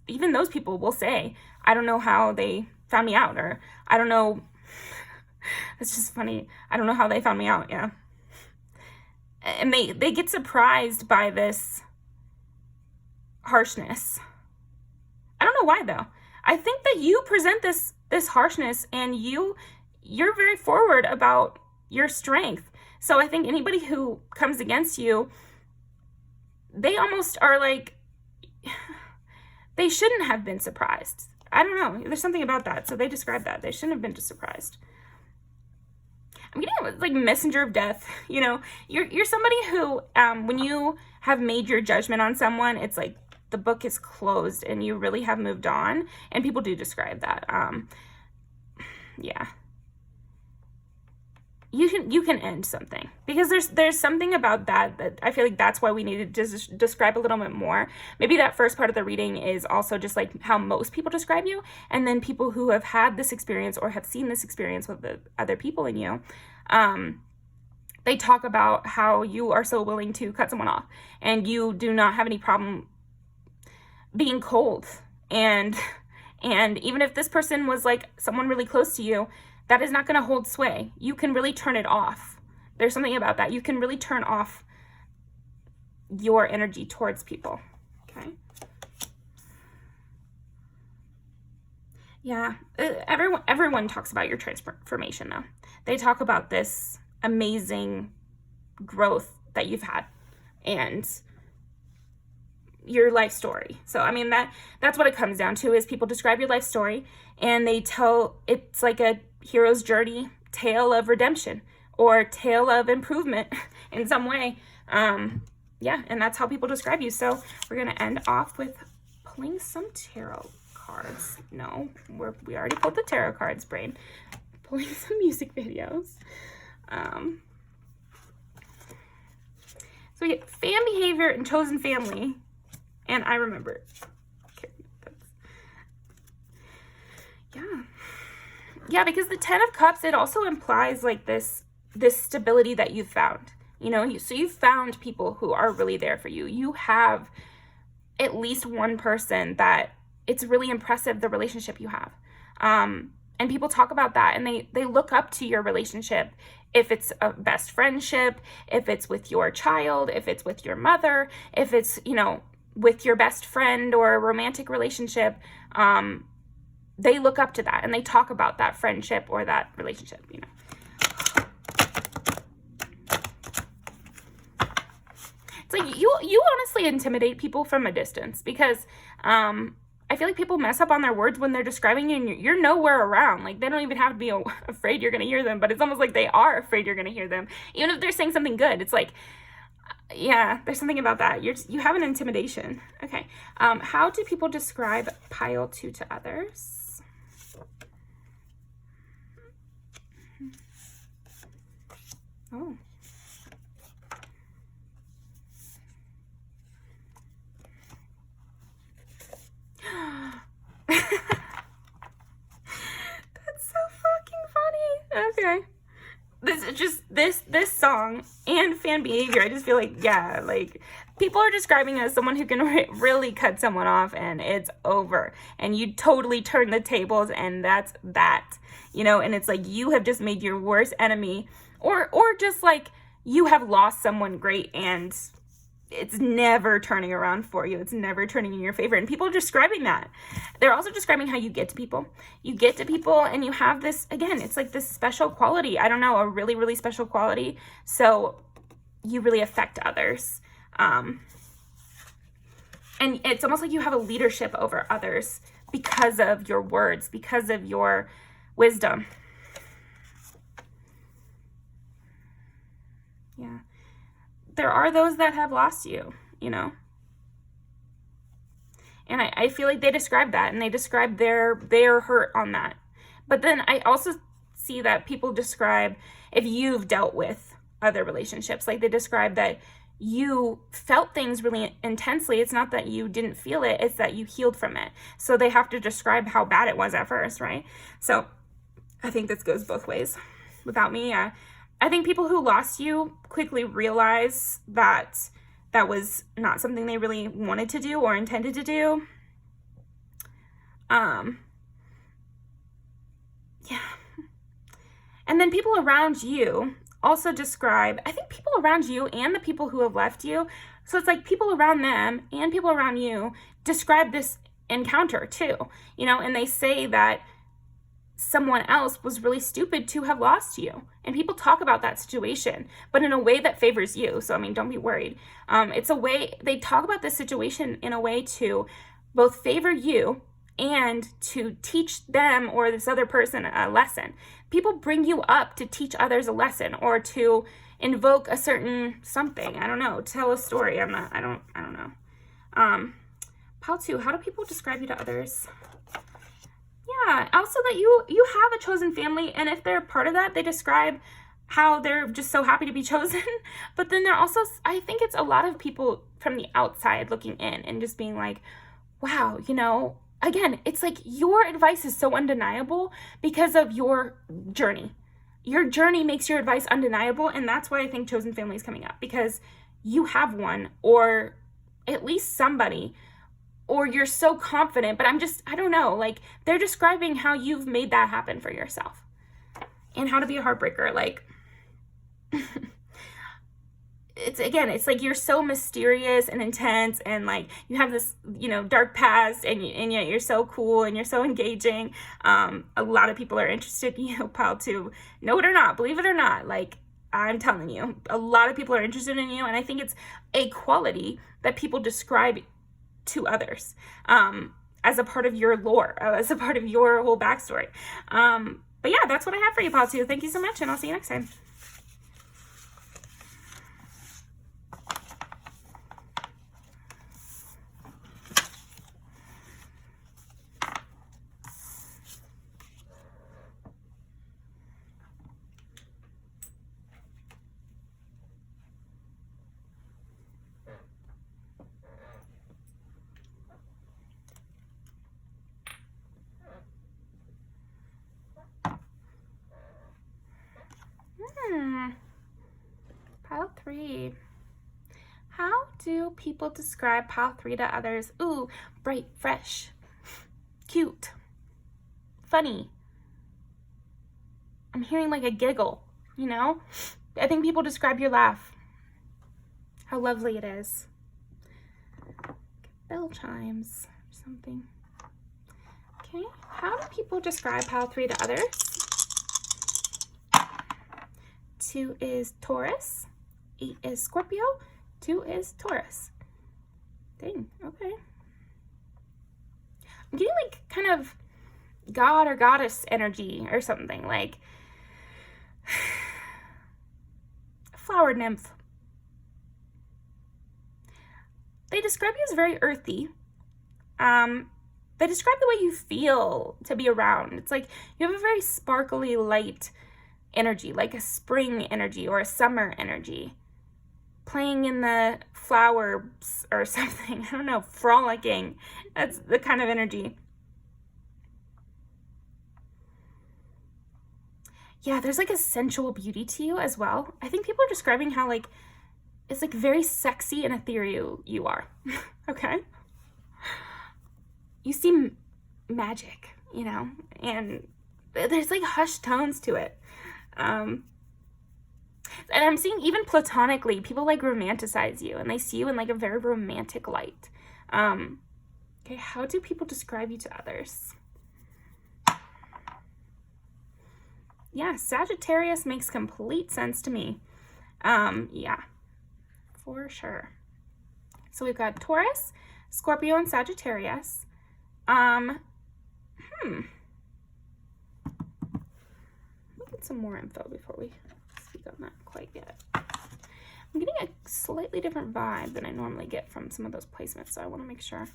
even those people will say, I don't know how they found me out, or I don't know. It's just funny. I don't know how they found me out. Yeah. And they get surprised by this harshness. I don't know why though. I think that you present this harshness, and you're very forward about your strength. So I think anybody who comes against you, they almost are like, they shouldn't have been surprised. I don't know. There's something about that. So they describe that. They shouldn't have been surprised. I'm getting like messenger of death. You know, you're somebody who, when you have made your judgment on someone, it's like the book is closed and you really have moved on. And people do describe that. Yeah. You can end something, because there's something about that I feel like that's why we need to describe a little bit more. Maybe that first part of the reading is also just like how most people describe you, and then people who have had this experience or have seen this experience with the other people in you, they talk about how you are so willing to cut someone off, and you do not have any problem being cold, and even if this person was like someone really close to you, that is not going to hold sway. You can really turn it off. There's something about that. You can really turn off your energy towards people. Okay. Yeah. Everyone talks about your transformation though. They talk about this amazing growth that you've had and your life story. So, I mean, that's what it comes down to, is people describe your life story and they tell, it's like a hero's journey, tale of redemption or tale of improvement in some way. Yeah, and that's how people describe you. So we're going to end off with pulling some tarot cards. No, we already pulled the tarot cards, brain. Pulling some music videos. So we get fan behavior and chosen family. And I remember. Okay, yeah, because the 10 of Cups, it also implies like this stability that you've found. You know, so you've found people who are really there for you. You have at least one person that it's really impressive, the relationship you have. And people talk about that, and they look up to your relationship. If it's a best friendship, if it's with your child, if it's with your mother, if it's, you know, with your best friend or a romantic relationship, they look up to that and they talk about that friendship or that relationship, you know. It's like you honestly intimidate people from a distance because I feel like people mess up on their words when they're describing you and you're nowhere around. Like, they don't even have to be afraid you're going to hear them, but it's almost like they are afraid you're going to hear them. Even if they're saying something good, it's like, yeah, there's something about that. You have an intimidation. Okay. How do people describe pile 2 to others? Oh. That's so fucking funny. Okay. This is just this song and fan behavior. I just feel like, yeah, like people are describing as someone who can really cut someone off and it's over. And you totally turn the tables and that's that. You know, and it's like you have just made your worst enemy or just like you have lost someone great and it's never turning around for you. It's never turning in your favor. And people are describing that. They're also describing how you get to people. You get to people and you have this, again, it's like this special quality. I don't know, a really, really special quality. So you really affect others. And it's almost like you have a leadership over others because of your words, because of your wisdom. Yeah. There are those that have lost you, you know. And I feel like they describe that and they describe their hurt on that. But then I also see that people describe if you've dealt with other relationships, like they describe that you felt things really intensely. It's not that you didn't feel it, it's that you healed from it. So they have to describe how bad it was at first, right? So I think this goes both ways. Without me, I think people who lost you quickly realize that that was not something they really wanted to do or intended to do. Yeah. And then people around you also describe, I think people around you and the people who have left you, so it's like people around them and people around you describe this encounter too, you know, and they say that someone else was really stupid to have lost you. And people talk about that situation, but in a way that favors you. So, I mean, don't be worried. It's a way, they talk about this situation in a way to both favor you and to teach them or this other person a lesson. People bring you up to teach others a lesson or to invoke a certain something. I don't know, tell a story. I don't know. Pile 2, how do people describe you to others? Yeah, also that you have a chosen family, and if they're part of that, they describe how they're just so happy to be chosen. But then they're also, I think it's a lot of people from the outside looking in and just being like, wow, you know, again, it's like your advice is so undeniable because of your journey. Your journey makes your advice undeniable, and that's why I think chosen family is coming up, because you have one, or at least somebody, or you're so confident, but I don't know, like they're describing how you've made that happen for yourself and how to be a heartbreaker. Like, it's like you're so mysterious and intense and like you have this, you know, dark past and yet you're so cool and you're so engaging. A lot of people are interested in you, Pile 2. Know it or not, believe it or not, like I'm telling you, a lot of people are interested in you, and I think it's a quality that people describe to others as a part of your lore, as a part of your whole backstory. But yeah, that's what I have for you, Pile 2. Thank you so much, and I'll see you next time. Pile 3. How do people describe Pile 3 to others? Ooh, bright, fresh, cute, funny. I'm hearing like a giggle, you know? I think people describe your laugh. How lovely it is. Bell chimes or something. Okay, how do people describe Pile 3 to others? 2 is Taurus, 8 is Scorpio, 2 is Taurus. Dang, okay. I'm getting like kind of god or goddess energy or something, like flower nymph. They describe you as very earthy. They describe the way you feel to be around. It's like you have a very sparkly, light energy, like a spring energy or a summer energy. Playing in the flowers or something. I don't know, frolicking. That's the kind of energy. Yeah, there's like a sensual beauty to you as well. I think people are describing how like it's like very sexy and ethereal you are. Okay? You seem magic, you know, and there's like hushed tones to it. And I'm seeing even platonically, people like romanticize you and they see you in like a very romantic light. Okay, how do people describe you to others? Yeah, Sagittarius makes complete sense to me. Yeah, for sure. So we've got Taurus, Scorpio, and Sagittarius. Let me get some more info before we speak on that quite yet. I'm getting a slightly different vibe than I normally get from some of those placements, so I want to make sure.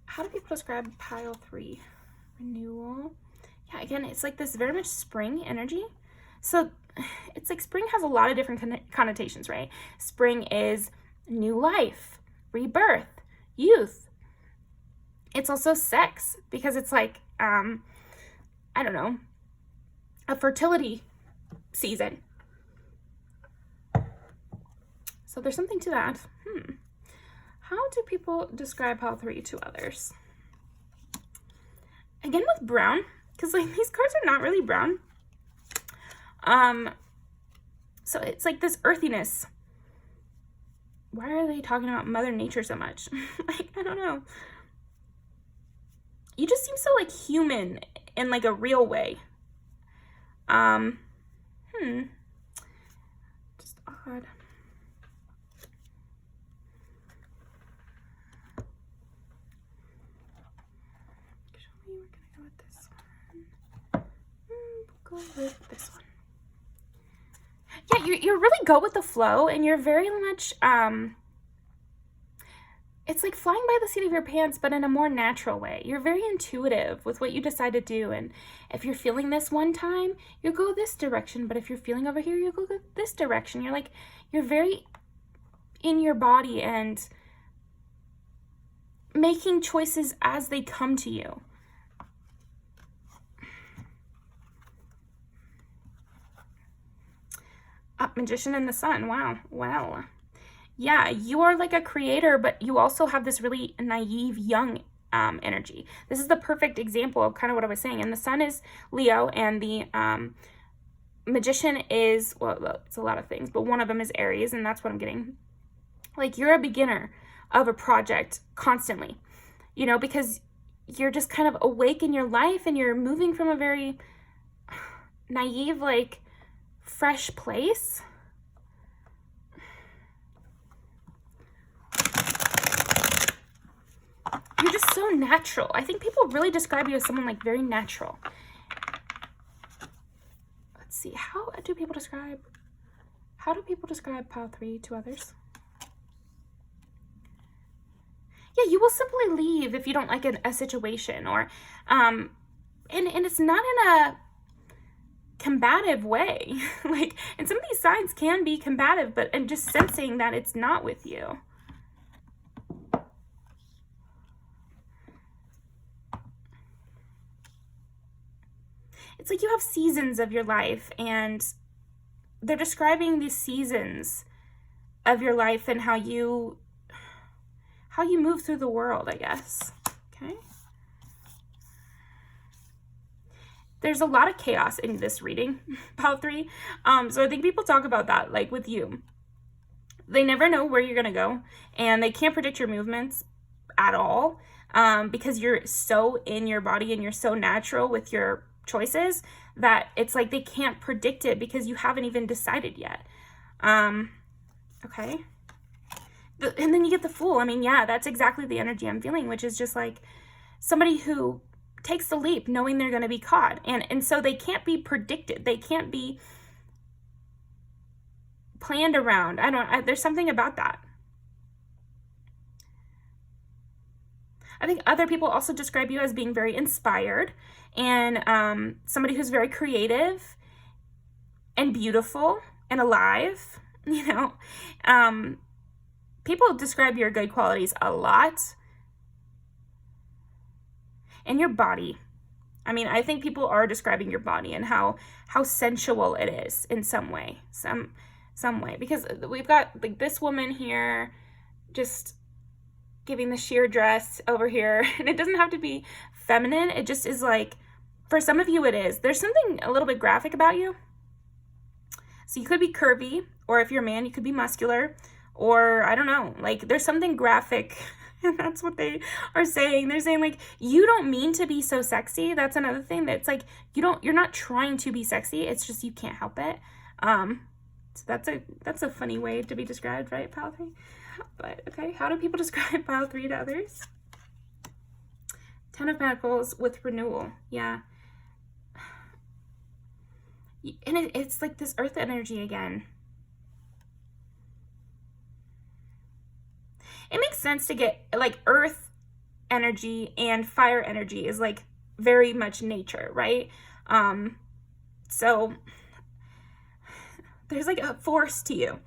How do people describe pile 3? Renewal. Yeah, again, it's like this very much spring energy. So it's like spring has a lot of different connotations, right? Spring is new life, rebirth, youth. It's also sex because it's like, I don't know, a fertility season. So there's something to that. How do people describe pile 3 to others? Again with brown, because like these cards are not really brown. So it's like this earthiness. Why are they talking about Mother Nature so much? Like, I don't know. You just seem so like human in like a real way. Just odd. Actually, we're gonna go with this one. We'll go with this one. Yeah, you really go with the flow, and you're very much it's like flying by the seat of your pants, but in a more natural way. You're very intuitive with what you decide to do. And if you're feeling this one time, you go this direction. But if you're feeling over here, you go this direction. You're very in your body and making choices as they come to you. Magician in the sun. Wow. Well. Yeah, you are like a creator, but you also have this really naive, young energy. This is the perfect example of kind of what I was saying. And the sun is Leo, and the magician is, well, it's a lot of things, but one of them is Aries, and that's what I'm getting. Like, you're a beginner of a project constantly, you know, because you're just kind of awake in your life, and you're moving from a very naive, like, fresh place. You're just so natural. I think people really describe you as someone like very natural. Let's see. How do people describe pile 3 to others? Yeah, you will simply leave if you don't like a situation, or and it's not in a combative way. Like, and some of these signs can be combative, but and just sensing that it's not with you. It's like you have seasons of your life, and they're describing these seasons of your life and how you move through the world, I guess. Okay. There's a lot of chaos in this reading, pile 3. So I think people talk about that, like with you. They never know where you're going to go, and they can't predict your movements at all, because you're so in your body and you're so natural with your choices that it's like they can't predict it because you haven't even decided yet. Okay. and then you get the Fool. I mean, yeah, that's exactly the energy I'm feeling, which is just like somebody who takes the leap knowing they're going to be caught. And so they can't be predicted. They can't be planned around. There's something about that. I think other people also describe you as being very inspired and somebody who's very creative and beautiful and alive, you know. People describe your good qualities a lot. And your body. I mean, I think people are describing your body and how sensual it is in some way. Some way. Because we've got like this woman here just giving the sheer dress over here. And it doesn't have to be feminine. It just is like, for some of you it is. There's something a little bit graphic about you. So you could be curvy, or if you're a man, you could be muscular, or I don't know, like there's something graphic. And that's what they are saying. They're saying like, you don't mean to be so sexy. That's another thing that's like, you're not trying to be sexy. It's just, you can't help it. So that's a funny way to be described, right? Pile 3. But okay, how do people describe pile 3 to others? 10 of Pentacles with renewal. Yeah. And it's like this earth energy again. It makes sense to get like earth energy and fire energy is like very much nature, right? So there's like a force to you.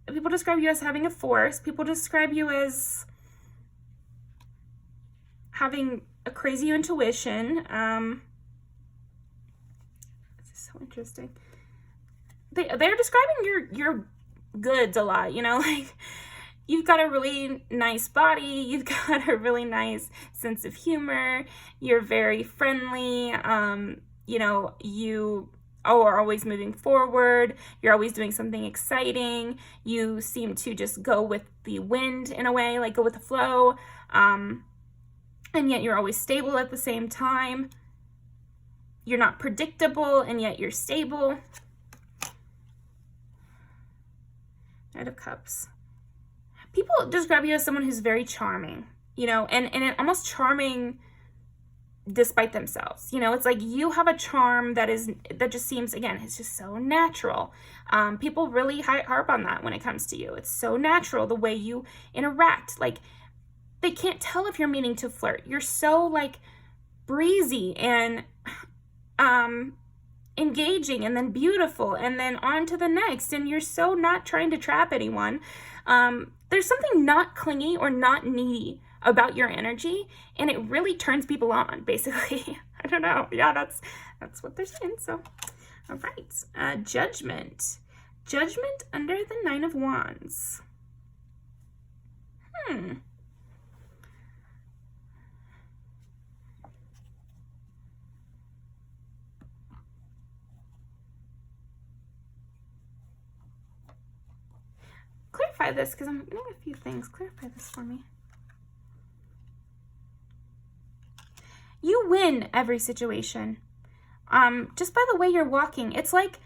People describe you as having a force. People describe you as having a crazy intuition. This is so interesting. They're describing your goods a lot, you know, like you've got a really nice body, you've got a really nice sense of humor, you're very friendly, you know, you are always moving forward, you're always doing something exciting, you seem to just go with the wind in a way, like go with the flow, and yet you're always stable at the same time. You're not predictable, and yet you're stable. Knight of Cups. People describe you as someone who's very charming, you know, and almost charming despite themselves. You know, it's like you have a charm that just seems, again, it's just so natural. People really harp on that when it comes to you. It's so natural the way you interact. Like, they can't tell if you're meaning to flirt. You're so, like, breezy and engaging and then beautiful and then on to the next. And you're so not trying to trap anyone. There's something not clingy or not needy about your energy, and it really turns people on, basically. I don't know. Yeah, that's what they're saying. So, all right. Judgment. Judgment under the 9 of Wands. Clarify this, because I'm getting a few things. Clarify this for me. You win every situation. Just by the way you're walking. It's like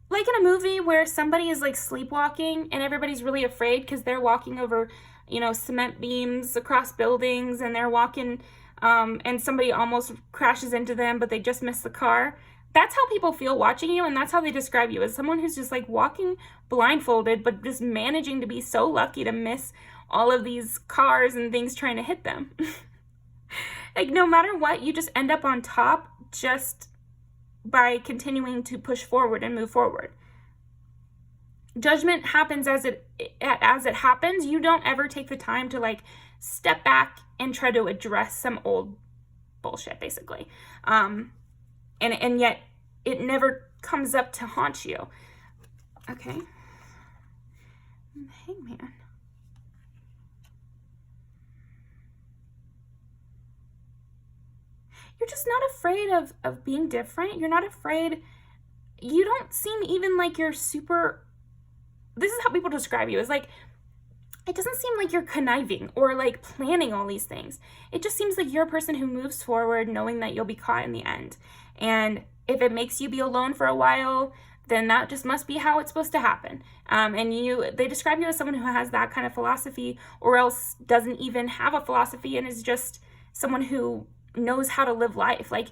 in a movie where somebody is like sleepwalking and everybody's really afraid because they're walking over, you know, cement beams across buildings, and they're walking, and somebody almost crashes into them, but they just miss the car. That's how people feel watching you, and that's how they describe you, as someone who's just like walking blindfolded, but just managing to be so lucky to miss all of these cars and things trying to hit them. Like, no matter what, you just end up on top just by continuing to push forward and move forward. Judgment happens as it happens. You don't ever take the time to like step back and try to address some old bullshit, basically. And yet it never comes up to haunt you. Okay. Hangman. You're just not afraid of being different. You're not afraid. You don't seem even like you're super... This is how people describe you. It's like, it doesn't seem like you're conniving or like planning all these things. It just seems like you're a person who moves forward knowing that you'll be caught in the end. And if it makes you be alone for a while, then that just must be how it's supposed to happen. And they describe you as someone who has that kind of philosophy, or else doesn't even have a philosophy and is just someone who knows how to live life. Like,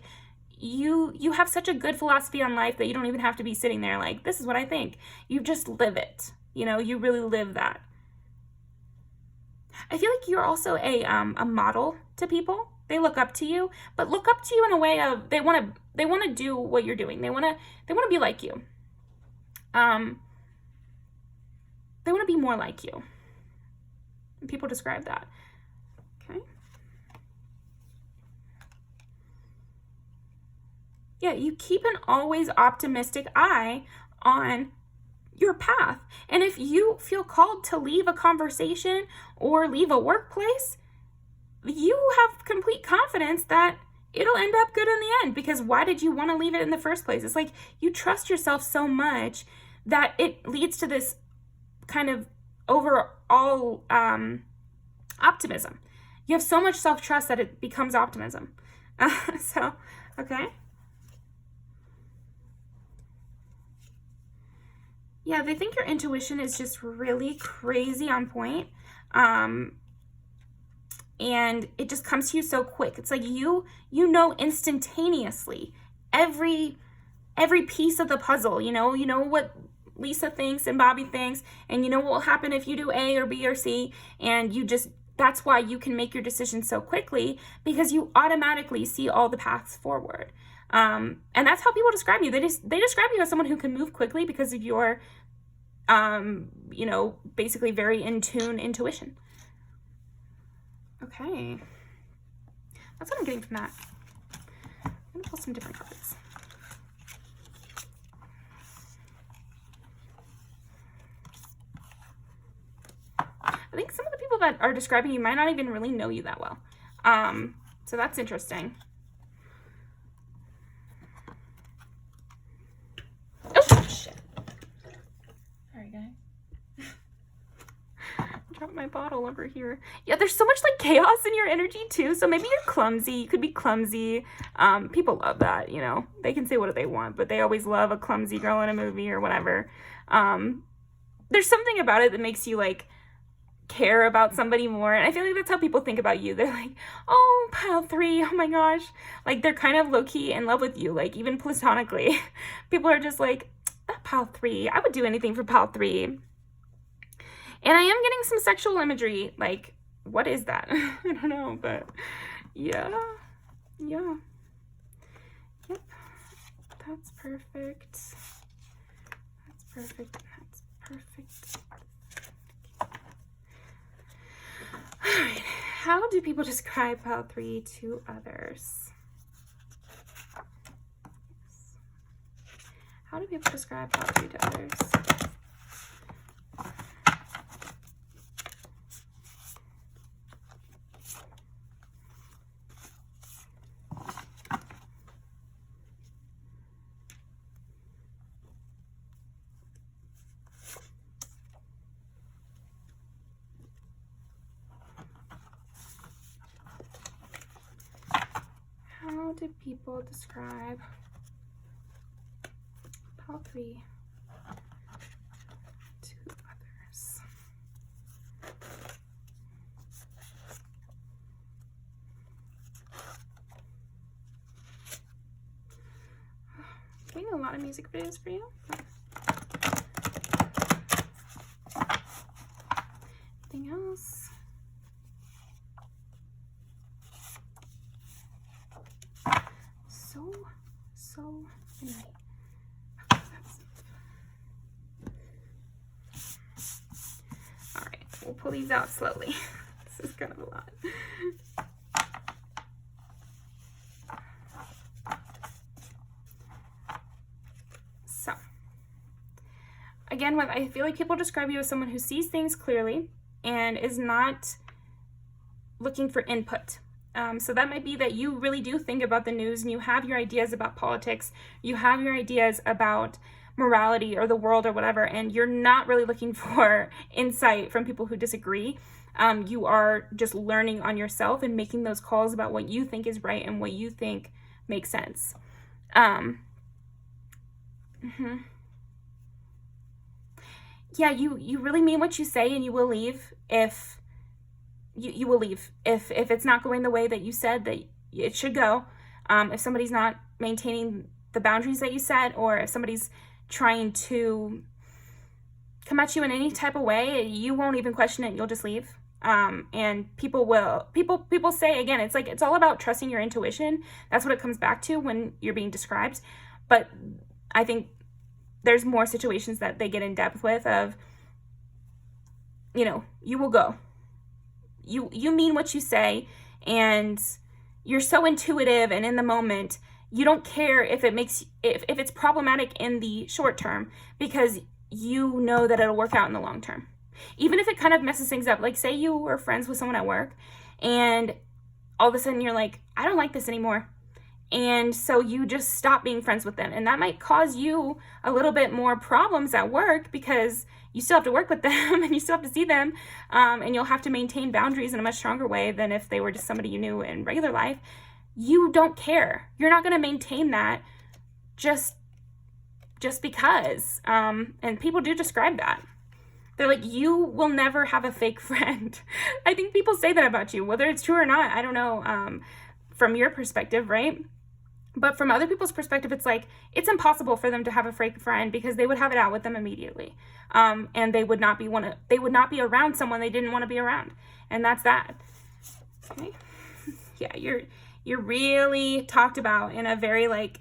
you have such a good philosophy on life that you don't even have to be sitting there like, this is what I think. You just live it. You really live that. I feel like you're also a model to people. They look up to you, but look up to you in a way of they want to do what you're doing. They want to be like you. They want to be more like you. People describe that. Okay. Yeah, you keep an always optimistic eye on your path. And if you feel called to leave a conversation or leave a workplace, you have complete confidence that it'll end up good in the end, because why did you want to leave it in the first place? It's like you trust yourself so much that it leads to this kind of overall optimism. You have so much self-trust that it becomes optimism. Okay. Yeah, they think your intuition is just really crazy on point. And it just comes to you so quick. It's like you know instantaneously every piece of the puzzle. You know what Lisa thinks and Bobby thinks, and you know what will happen if you do A or B or C, and that's why you can make your decision so quickly, because you automatically see all the paths forward. And that's how people describe you. They describe you as someone who can move quickly because of your basically very in tune intuition. Okay. That's what I'm getting from that. I'm going to pull some different cards. I think some of the people that are describing you might not even really know you that well. So that's interesting. Oh, shit. Sorry, guys. Drop my bottle over here. Yeah, there's so much like chaos in your energy too. So maybe you're clumsy. You could be clumsy. People love that, They can say what they want, but they always love a clumsy girl in a movie or whatever. There's something about it that makes you like care about somebody more. And I feel like that's how people think about you. They're like, oh, pile 3, oh my gosh. Like, they're kind of low-key in love with you, like even platonically. People are just like, that pile 3, I would do anything for pile 3. And I am getting some sexual imagery. Like, what is that? I don't know, but yeah. Yep, that's perfect. That's perfect. All right, how do people describe pile 3 to others? How do people describe pile 3 to others? How do people describe pile 3 to others? Getting a lot of music videos for you. Anything else? So many. Okay, all right, we'll pull these out slowly. This is kind of a lot. So, again, I feel like people describe you as someone who sees things clearly and is not looking for input. So that might be that you really do think about the news and you have your ideas about politics, you have your ideas about morality or the world or whatever, and you're not really looking for insight from people who disagree. You are just learning on yourself and making those calls about what you think is right and what you think makes sense. yeah, you really mean what you say, and you will leave if you will leave if it's not going the way that you said that it should go. If somebody's not maintaining the boundaries that you set, or if somebody's trying to come at you in any type of way, you won't even question it. You'll just leave. And people say, again, it's like, it's all about trusting your intuition. That's what it comes back to when you're being described. But I think there's more situations that they get in depth with of, you will go. You mean what you say, and you're so intuitive and in the moment, you don't care if it's problematic in the short term, because you know that it'll work out in the long term. Even if it kind of messes things up, like say you were friends with someone at work and all of a sudden you're like, I don't like this anymore. And so you just stop being friends with them. And that might cause you a little bit more problems at work, because you still have to work with them and you still have to see them. And you'll have to maintain boundaries in a much stronger way than if they were just somebody you knew in regular life. You don't care. You're not going to maintain that just because. And people do describe that. They're like, you will never have a fake friend. I think people say that about you, whether it's true or not. I don't know, from your perspective, right? But from other people's perspective, it's like, it's impossible for them to have a fake friend, because they would have it out with them immediately. And they would not be around someone they didn't want to be around. And that's that. Okay. Yeah, you're really talked about in a very, like,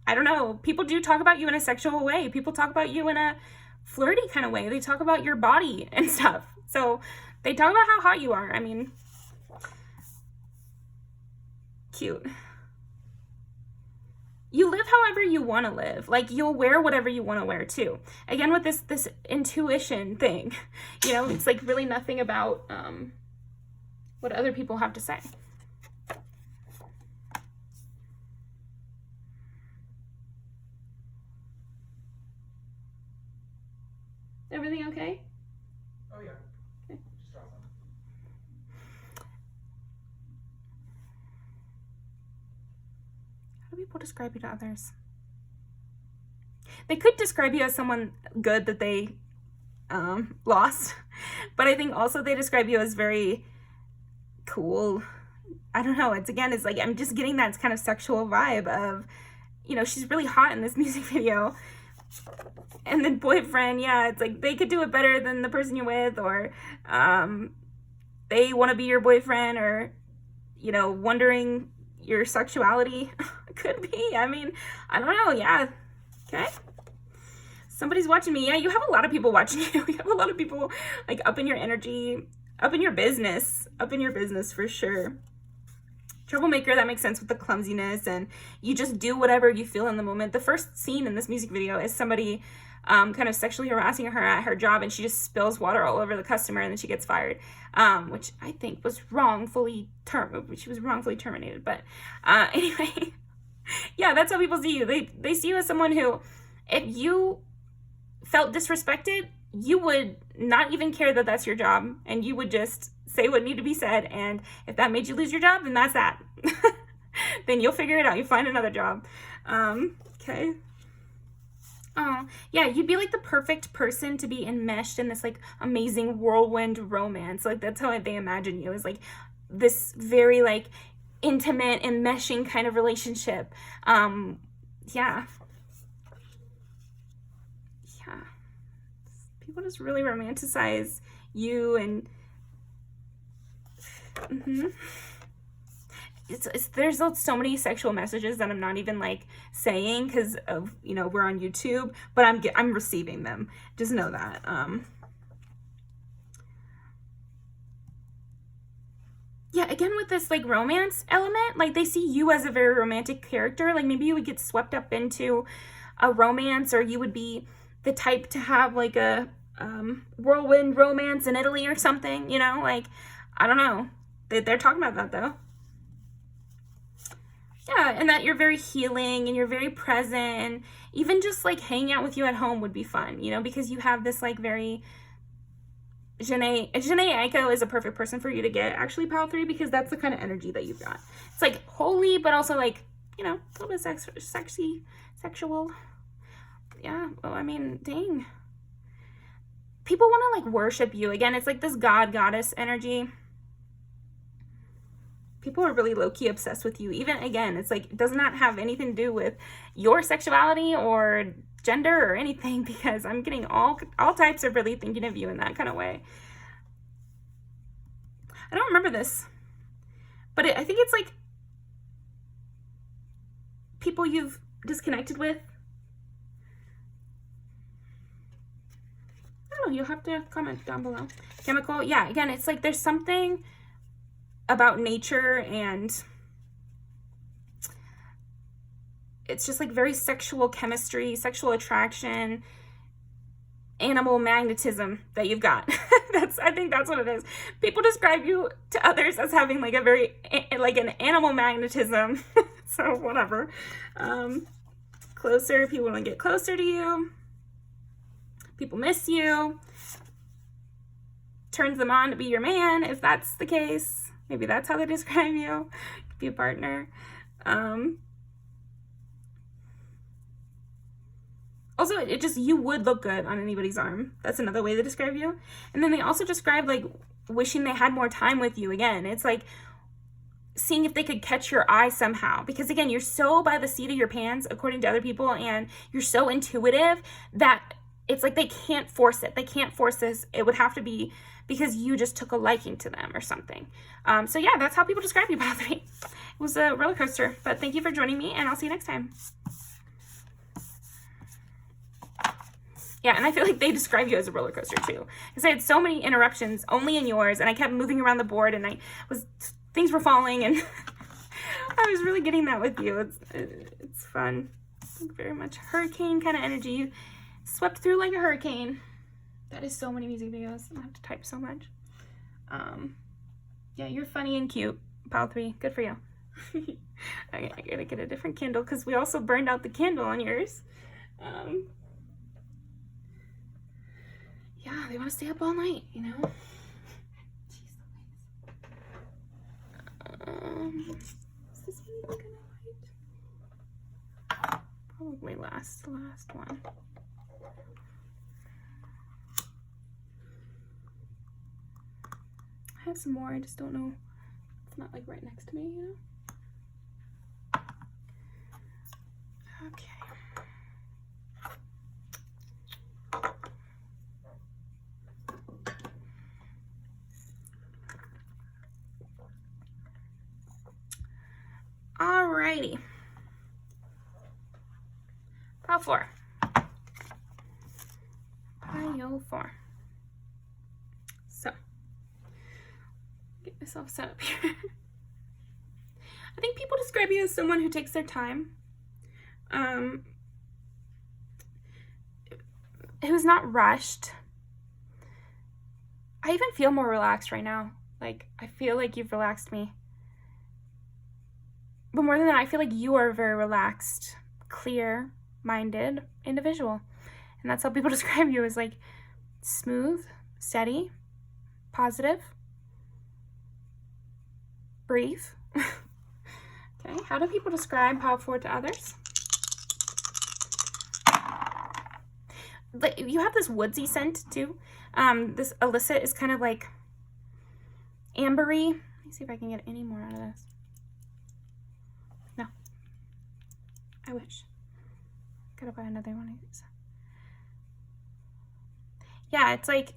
I don't know, people do talk about you in a sexual way. People talk about you in a flirty kind of way. They talk about your body and stuff. So they talk about how hot you are. I mean, cute. You live however you want to live. Like, you'll wear whatever you want to wear too. Again, with this intuition thing, it's like really nothing about what other people have to say. Everything okay? Oh yeah. Okay. Just drop them. How do people describe you to others? They could describe you as someone good that they lost, but I think also they describe you as very cool. I don't know. It's like, I'm just getting that kind of sexual vibe of, she's really hot in this music video. And then boyfriend, yeah, it's like they could do it better than the person you're with, or they want to be your boyfriend, or, wondering your sexuality. Could be. I mean, I don't know. Yeah. Okay. Somebody's watching me. Yeah, you have a lot of people watching you. You have a lot of people like up in your energy, up in your business for sure. Troublemaker, that makes sense with the clumsiness, and you just do whatever you feel in the moment. The first scene in this music video is somebody kind of sexually harassing her at her job, and she just spills water all over the customer, and then she gets fired, which I think was wrongfully terminated. But anyway, yeah, that's how people see you. They see you as someone who, if you felt disrespected, you would not even care that that's your job, and you would just say what needed to be said. And if that made you lose your job, then that's that. Then you'll figure it out. You find another job. Okay. Oh, yeah, you'd be like the perfect person to be enmeshed in this like amazing whirlwind romance. Like, that's how they imagine you, is like this very like intimate, enmeshing kind of relationship. Yeah. People just really romanticize you, and there's so many sexual messages that I'm not even like saying because of we're on YouTube, but I'm receiving them. Just know that. Yeah, again with this like romance element, like they see you as a very romantic character. Like maybe you would get swept up into a romance, or you would be the type to have like a whirlwind romance in Italy or something, like, I don't know. They're talking about that though. Yeah, and that you're very healing and you're very present, and even just like hanging out with you at home would be fun, because you have this like very Janae Aiko is a perfect person for you to get actually pile 3, because that's the kind of energy that you've got. It's like holy, but also like, a little bit sexy, sexual. Yeah, well, I mean, dang. people want to like worship you. Again, it's like this god goddess energy. People are really low-key obsessed with you. Even, again, it's like, it does not have anything to do with your sexuality or gender or anything, because I'm getting all types of really thinking of you in that kind of way. I don't remember this, but I think it's like people you've disconnected with. I don't know, you'll have to comment down below. Chemical, yeah, again, it's like there's something about nature, and it's just like very sexual chemistry, sexual attraction, animal magnetism that you've got. I think that's what it is. People describe you to others as having like a very, like an animal magnetism. So whatever. Closer, people want to get closer to you. People miss you. Turns them on to be your man, if that's the case. Maybe that's how they describe you. Be a partner. Also, it just, you would look good on anybody's arm. That's another way to describe you. And then they also describe like wishing they had more time with you. Again, it's like seeing if they could catch your eye somehow. Because again, you're so by the seat of your pants, according to other people, and you're so intuitive that it's like they can't force it. They can't force this. It would have to be because you just took a liking to them or something. So yeah, that's how people describe you, by the way. It was a roller coaster, but thank you for joining me, and I'll see you next time. Yeah, and I feel like they describe you as a roller coaster too. Because I had so many interruptions only in yours, and I kept moving around the board, and things were falling, and I was really getting that with you. It's fun. Thank you very much. Hurricane kind of energy. You swept through like a hurricane. That is so many music videos. I have to type so much. Yeah, you're funny and cute. Pile 3. Good for you. I gotta get a different candle because we also burned out the candle on yours. Yeah, they want to stay up all night, you know? Jeez Louise. Is this one even gonna light? Probably the last one. I have some more, I just don't know. It's not like right next to me, you know? Okay. Alrighty. Pile 4. Pile 4. So, get myself set up here. I think people describe you as someone who takes their time. Who's not rushed. I even feel more relaxed right now. Like, I feel like you've relaxed me. But more than that, I feel like you are a very relaxed, clear-minded individual. And that's how people describe you, as like smooth, steady, positive. Breathe. Okay, how do people describe Pile 4 to others? You have this woodsy scent too. This illicit is kind of like ambery. Let me see if I can get any more out of this. No. I wish. Gotta buy another one of these. Yeah, it's like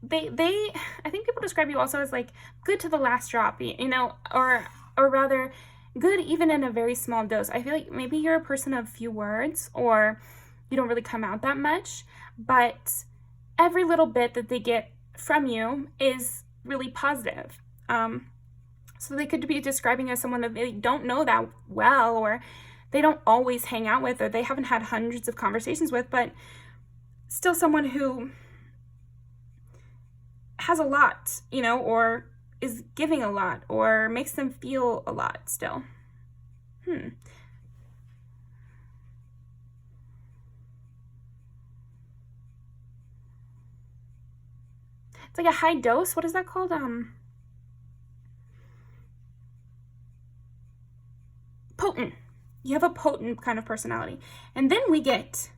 I think people describe you also as like good to the last drop, you know, or rather good even in a very small dose. I feel like maybe you're a person of few words, or you don't really come out that much, but every little bit that they get from you is really positive. So they could be describing you as someone that they don't know that well, or they don't always hang out with, or they haven't had hundreds of conversations with, but still someone who has a lot, you know, or is giving a lot, or makes them feel a lot still. It's like a high dose. What is that called? Potent. You have a potent kind of personality. And then we get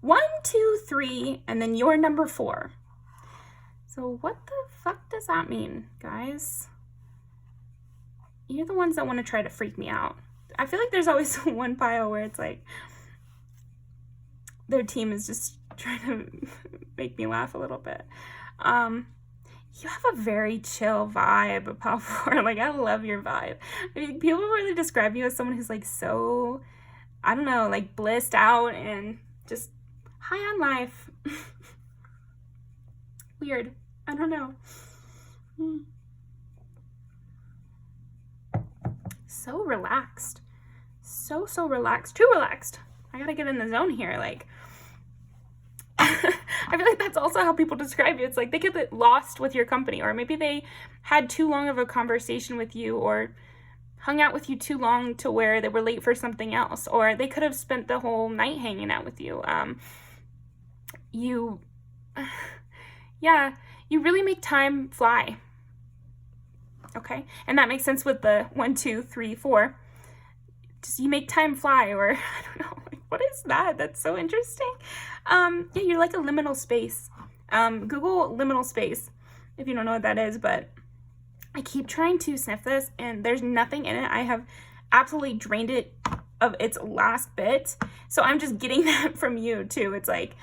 1, 2, 3, and then your number 4. So what the fuck does that mean, guys? You're the ones that want to try to freak me out. I feel like there's always one pile where it's like their team is just trying to make me laugh a little bit. You have a very chill vibe, pile 4. Like, I love your vibe. I mean, people really describe you as someone who's like so, I don't know, like blissed out and just high on life. Weird. I don't know. So relaxed. So relaxed. Too relaxed. I gotta get in the zone here. Like, I feel like that's also how people describe you. It's like they get lost with your company, or maybe they had too long of a conversation with you, or hung out with you too long to where they were late for something else, or they could have spent the whole night hanging out with you. You really make time fly. Okay? And that makes sense with the 1, 2, 3, 4. Just you make time fly, or I don't know, like, what is that? That's so interesting. Yeah, you're like a liminal space. Google liminal space if you don't know what that is, but I keep trying to sniff this and there's nothing in it. I have absolutely drained it of its last bit. So I'm just getting that from you too. It's like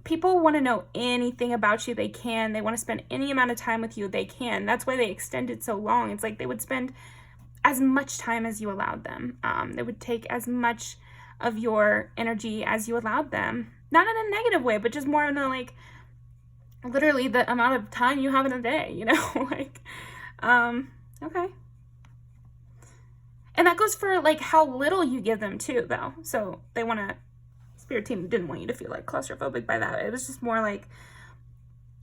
people want to know anything about you they can. They want to spend any amount of time with you they can. That's why they extended so long. It's like they would spend as much time as you allowed them. They would take as much of your energy as you allowed them. Not in a negative way, but just more in a, like, literally the amount of time you have in a day, you know? Like, okay. And that goes for, like, how little you give them, too, though. So they want to, Spirit Team didn't want you to feel, like, claustrophobic by that. It was just more like,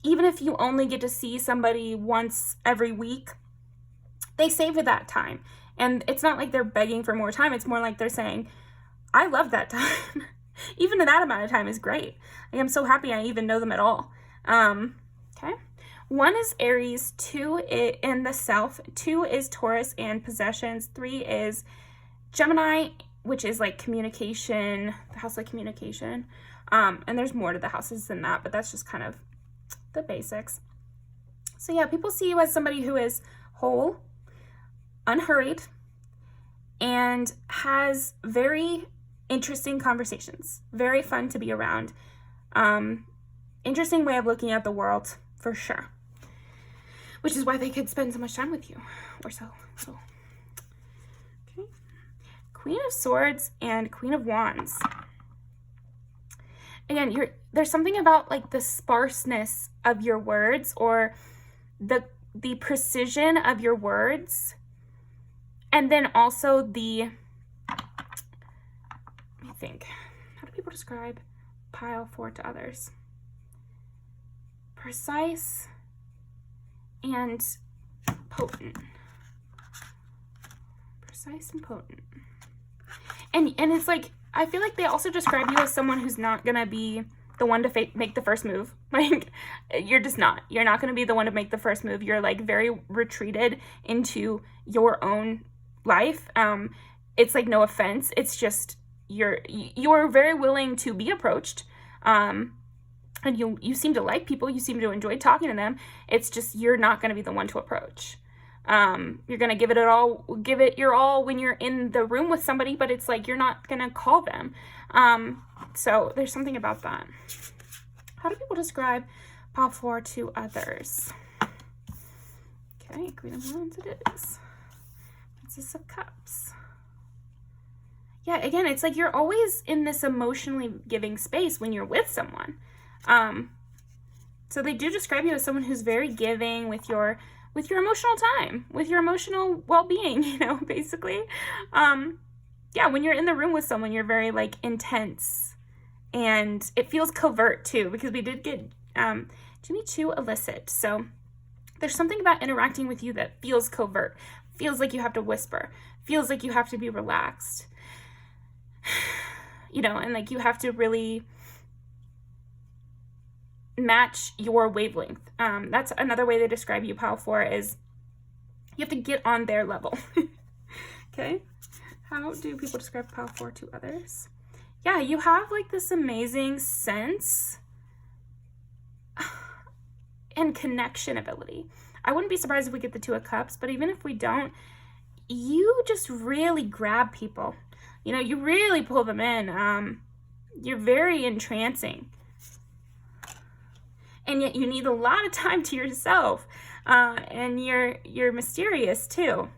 even if you only get to see somebody once every week, they savor that time. And it's not like they're begging for more time. It's more like they're saying, I love that time. Even that amount of time is great. Like, I'm so happy I even know them at all. Okay. 1 is Aries, 2 in the self, 2 is Taurus and possessions, 3 is Gemini, which is like communication, the house like communication. And there's more to the houses than that, but that's just kind of the basics. So yeah, people see you as somebody who is whole, unhurried, and has very interesting conversations. Very fun to be around. Interesting way of looking at the world, for sure. Which is why they could spend so much time with you, or so. Okay. Queen of Swords and Queen of Wands. Again, there's something about like the sparseness of your words, or the precision of your words, and then also the, let me think, how do people describe pile 4 to others? Precise and potent. Precise and potent. And it's like, I feel like they also describe you as someone who's not gonna be the one to make the first move. Like, you're just not. You're not gonna be the one to make the first move. You're like very retreated into your own life. It's like, no offense. It's just you're very willing to be approached. And you seem to like people. You seem to enjoy talking to them. It's just you're not going to be the one to approach. You're going to give it your all when you're in the room with somebody, but it's like you're not going to call them. So there's something about that. How do people describe pile 4 to others? Okay, Queen of Wands it is. Princess of Cups. Yeah, again, it's like you're always in this emotionally giving space when you're with someone. So they do describe you as someone who's very giving with your emotional time, with your emotional well-being, you know, basically. Yeah, when you're in the room with someone, you're very like intense, and it feels covert too, because we did get Jimmy Choo illicit. So there's something about interacting with you that feels covert, feels like you have to whisper, feels like you have to be relaxed, you know, and like you have to really match your wavelength. That's another way they describe you, pile 4, is you have to get on their level. Okay. How do people describe pile 4 to others? yeah, you have like this amazing sense and connection ability. I wouldn't be surprised if we get the Two of Cups, but even if we don't, you just really grab people. You know, you really pull them in. You're very entrancing. And yet you need a lot of time to yourself. And you're mysterious too.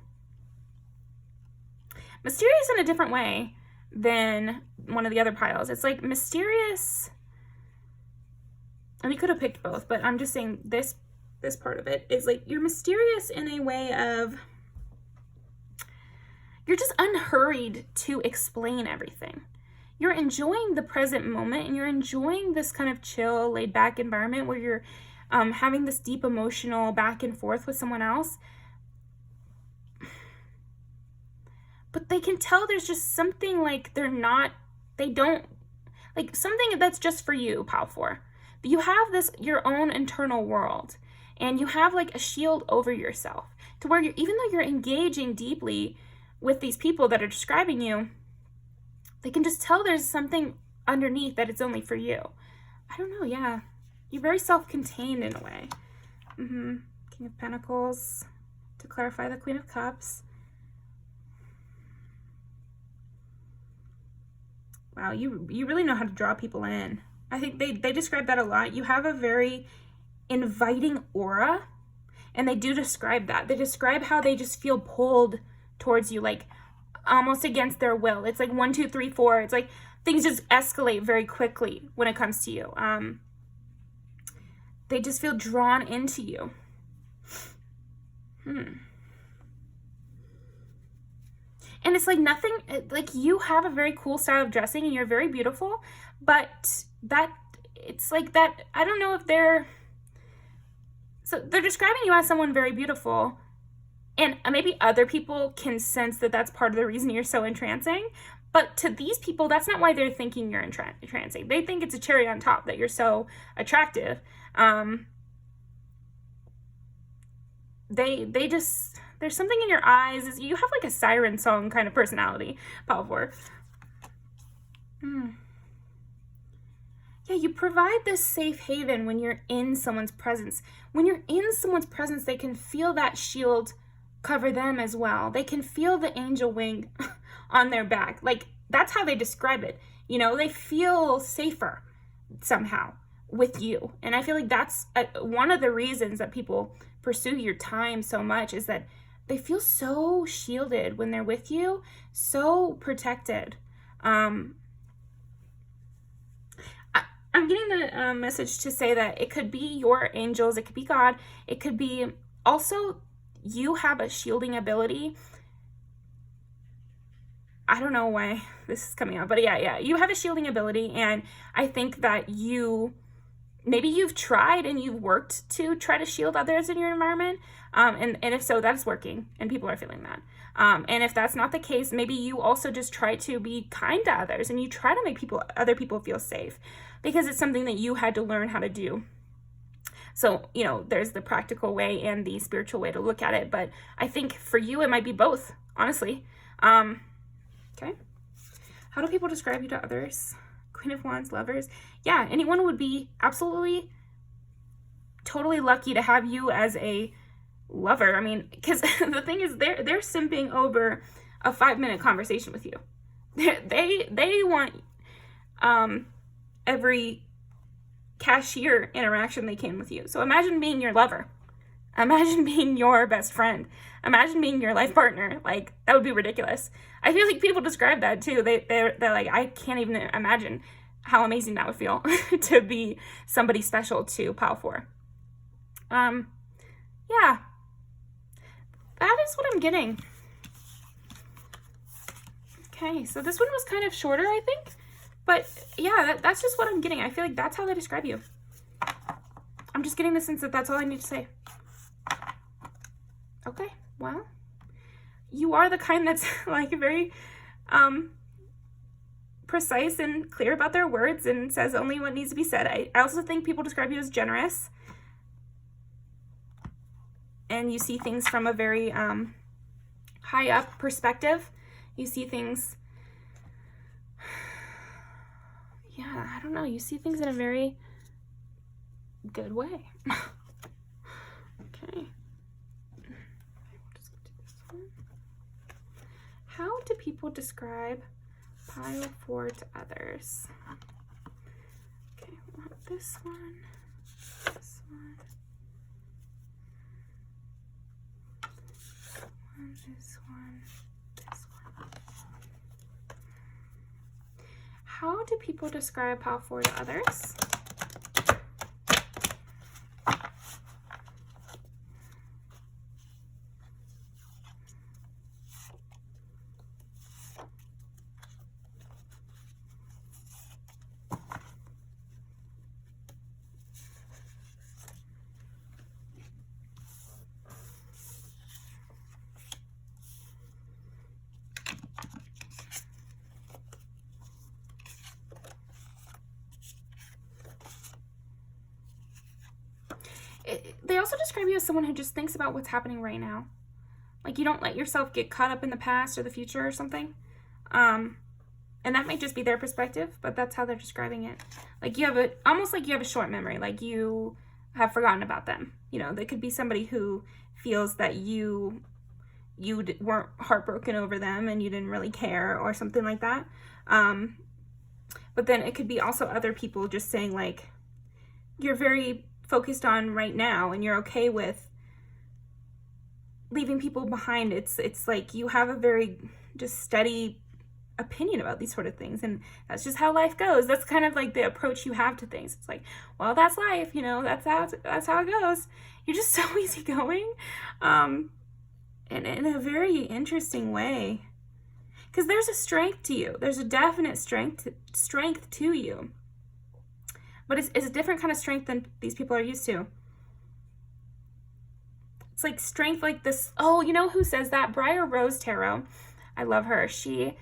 Mysterious in a different way than one of the other piles. It's like mysterious, and we could have picked both, but I'm just saying this part of it is like you're mysterious in a way of you're just unhurried to explain everything. You're enjoying the present moment, and you're enjoying this kind of chill, laid back environment where you're having this deep emotional back and forth with someone else. But they can tell there's just something like they don't, like something that's just for you, pile 4. You have this, your own internal world, and you have like a shield over yourself to where even though you're engaging deeply with these people that are describing you, they can just tell there's something underneath that it's only for you. I don't know, yeah. You're very self-contained in a way. King of Pentacles, to clarify the Queen of Cups. Wow, you really know how to draw people in. I think they describe that a lot. You have a very inviting aura, and they do describe that. They describe how they just feel pulled towards you, like almost against their will. It's like 1, 2, 3, 4. It's like things just escalate very quickly when it comes to you. They just feel drawn into you. And it's like nothing, like you have a very cool style of dressing and you're very beautiful, but it's like that, I don't know if they're describing you as someone very beautiful, and maybe other people can sense that that's part of the reason you're so entrancing, but to these people, that's not why they're thinking you're entrancing. They think it's a cherry on top that you're so attractive. They just, there's something in your eyes. You have like a siren song kind of personality, pile 4. Yeah, you provide this safe haven when you're in someone's presence. When you're in someone's presence, they can feel that shield cover them as well. They can feel the angel wing on their back. Like, that's how they describe it. You know, they feel safer somehow with you. And I feel like that's one of the reasons that people pursue your time so much, is that they feel so shielded when they're with you, so protected. I'm getting the message to say that it could be your angels, it could be God, it could be also you have a shielding ability. I don't know why this is coming out, but yeah, you have a shielding ability, and I think that maybe you've tried and you've worked to try to shield others in your environment, and if so, that's working, and people are feeling that. And if that's not the case, maybe you also just try to be kind to others, and you try to make other people feel safe, because it's something that you had to learn how to do. So, you know, there's the practical way and the spiritual way to look at it, but I think for you, it might be both, honestly. Okay. How do people describe you to others? Queen of Wands, Lovers. Yeah, anyone would be absolutely, totally lucky to have you as a lover. I mean, because the thing is, they're simping over a 5-minute conversation with you. They want every cashier interaction they can with you. So imagine being your lover. Imagine being your best friend. Imagine being your life partner. Like, that would be ridiculous. I feel like people describe that too. They're like, I can't even imagine how amazing that would feel to be somebody special to pile 4. Yeah. That is what I'm getting. Okay, so this one was kind of shorter, I think. But yeah, that's just what I'm getting. I feel like that's how they describe you. I'm just getting the sense that that's all I need to say. Okay, well, you are the kind that's like very precise and clear about their words and says only what needs to be said. I also think people describe you as generous. And you see things from a very high up perspective. You see things Yeah, I don't know. You see things in a very good way. Okay. Just do this one. How do people describe pile 4 to others? Okay, we'll have this one, this one, this one, this one. How do people describe pile 4 to others? They also describe you as someone who just thinks about what's happening right now. Like, you don't let yourself get caught up in the past or the future or something. And that might just be their perspective, but that's how they're describing it. Like, you have almost like you have a short memory, like you have forgotten about them. You know, they could be somebody who feels that you weren't heartbroken over them and you didn't really care or something like that. But then it could be also other people just saying, like, you're very focused on right now and you're okay with leaving people behind. It's like you have a very just steady opinion about these sort of things, and that's just how life goes. That's kind of like the approach you have to things. It's like, well, that's life, you know, that's how it goes. You're just so easygoing, and in a very interesting way, because there's a strength to you. There's a definite strength to you. But it's a different kind of strength than these people are used to. It's like strength like this. Oh, you know who says that? Briar Rose Tarot. I love her. She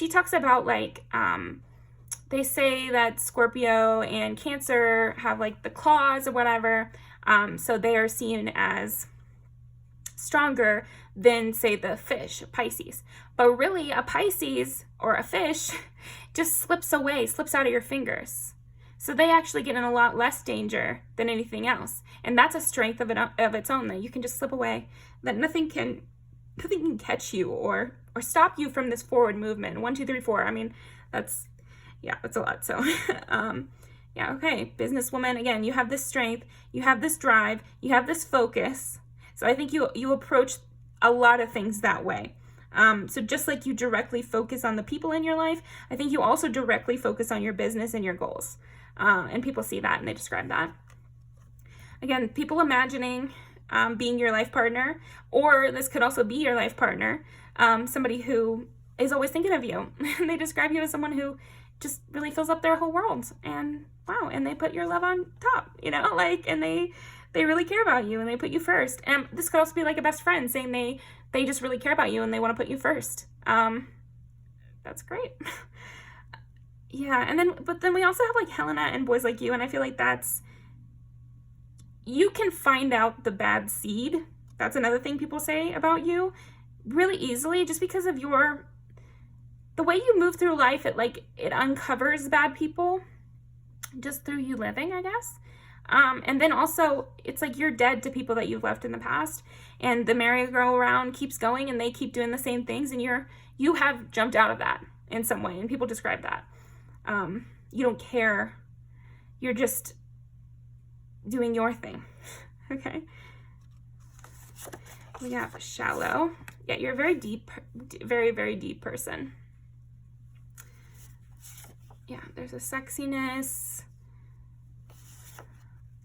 talks about, like, they say that Scorpio and Cancer have, like, the claws or whatever. So they are seen as stronger than, say, the fish, Pisces. But really, a Pisces or a fish just slips out of your fingers. So they actually get in a lot less danger than anything else. And that's a strength of its own, that you can just slip away, that nothing can catch you or stop you from this forward movement. 1, 2, 3, 4. I mean, that's a lot. So, yeah, okay. Businesswoman, again, you have this strength, you have this drive, you have this focus. So I think you approach a lot of things that way. So just like you directly focus on the people in your life, I think you also directly focus on your business and your goals. And people see that and they describe that. Again, people imagining being your life partner, or this could also be your life partner, somebody who is always thinking of you. And they describe you as someone who just really fills up their whole world. And wow, and they put your love on top, you know, like, and they really care about you and they put you first. And this could also be like a best friend saying they just really care about you and they want to put you first. That's great. Yeah, but then we also have, like, Helena and Boys Like You, and I feel like you can find out the bad seed. That's another thing people say about you really easily, just because of the way you move through life. It uncovers bad people just through you living, I guess. And then also, it's like you're dead to people that you've left in the past, and the merry-go-round keeps going, and they keep doing the same things, and you have jumped out of that in some way, and people describe that. You don't care. You're just doing your thing. Okay. We have Shallow. Yeah, you're a very deep, very, very deep person. Yeah, there's a sexiness.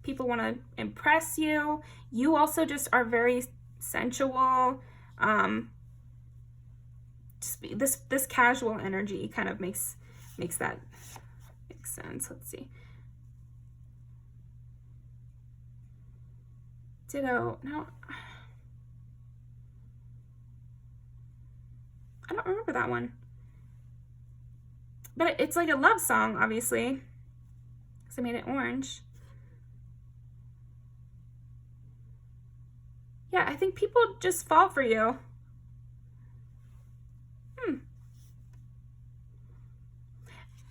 People want to impress you. You also just are very sensual. Just this casual energy kind of makes that make sense. Let's see. Ditto. No, I don't remember that one. But it's like a love song, obviously, because I made it orange. Yeah, I think people just fall for you.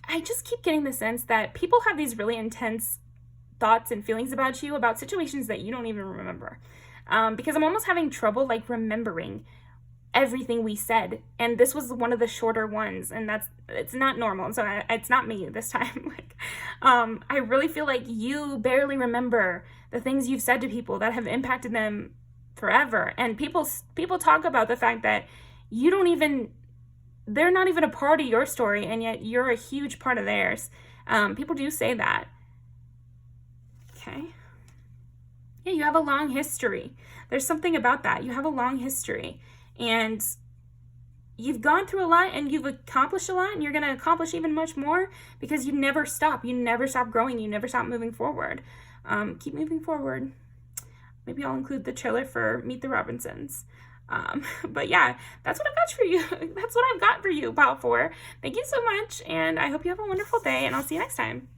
I just keep getting the sense that people have these really intense thoughts and feelings about you, about situations that you don't even remember. Because I'm almost having trouble like remembering everything we said, and this was one of the shorter ones, and it's not normal. So it's not me this time. Like, I really feel like you barely remember the things you've said to people that have impacted them forever. And people talk about the fact that you don't even, they're not even a part of your story, and yet you're a huge part of theirs. People do say that. Okay. Yeah, you have a long history. There's something about that. You have a long history, and you've gone through a lot, and you've accomplished a lot, and you're going to accomplish even much more because you never stop. You never stop growing. You never stop moving forward. Keep moving forward. Maybe I'll include the trailer for Meet the Robinsons. But yeah, that's what I've got for you. That's what I've got for you, Pile 4. Thank you so much, and I hope you have a wonderful day, and I'll see you next time.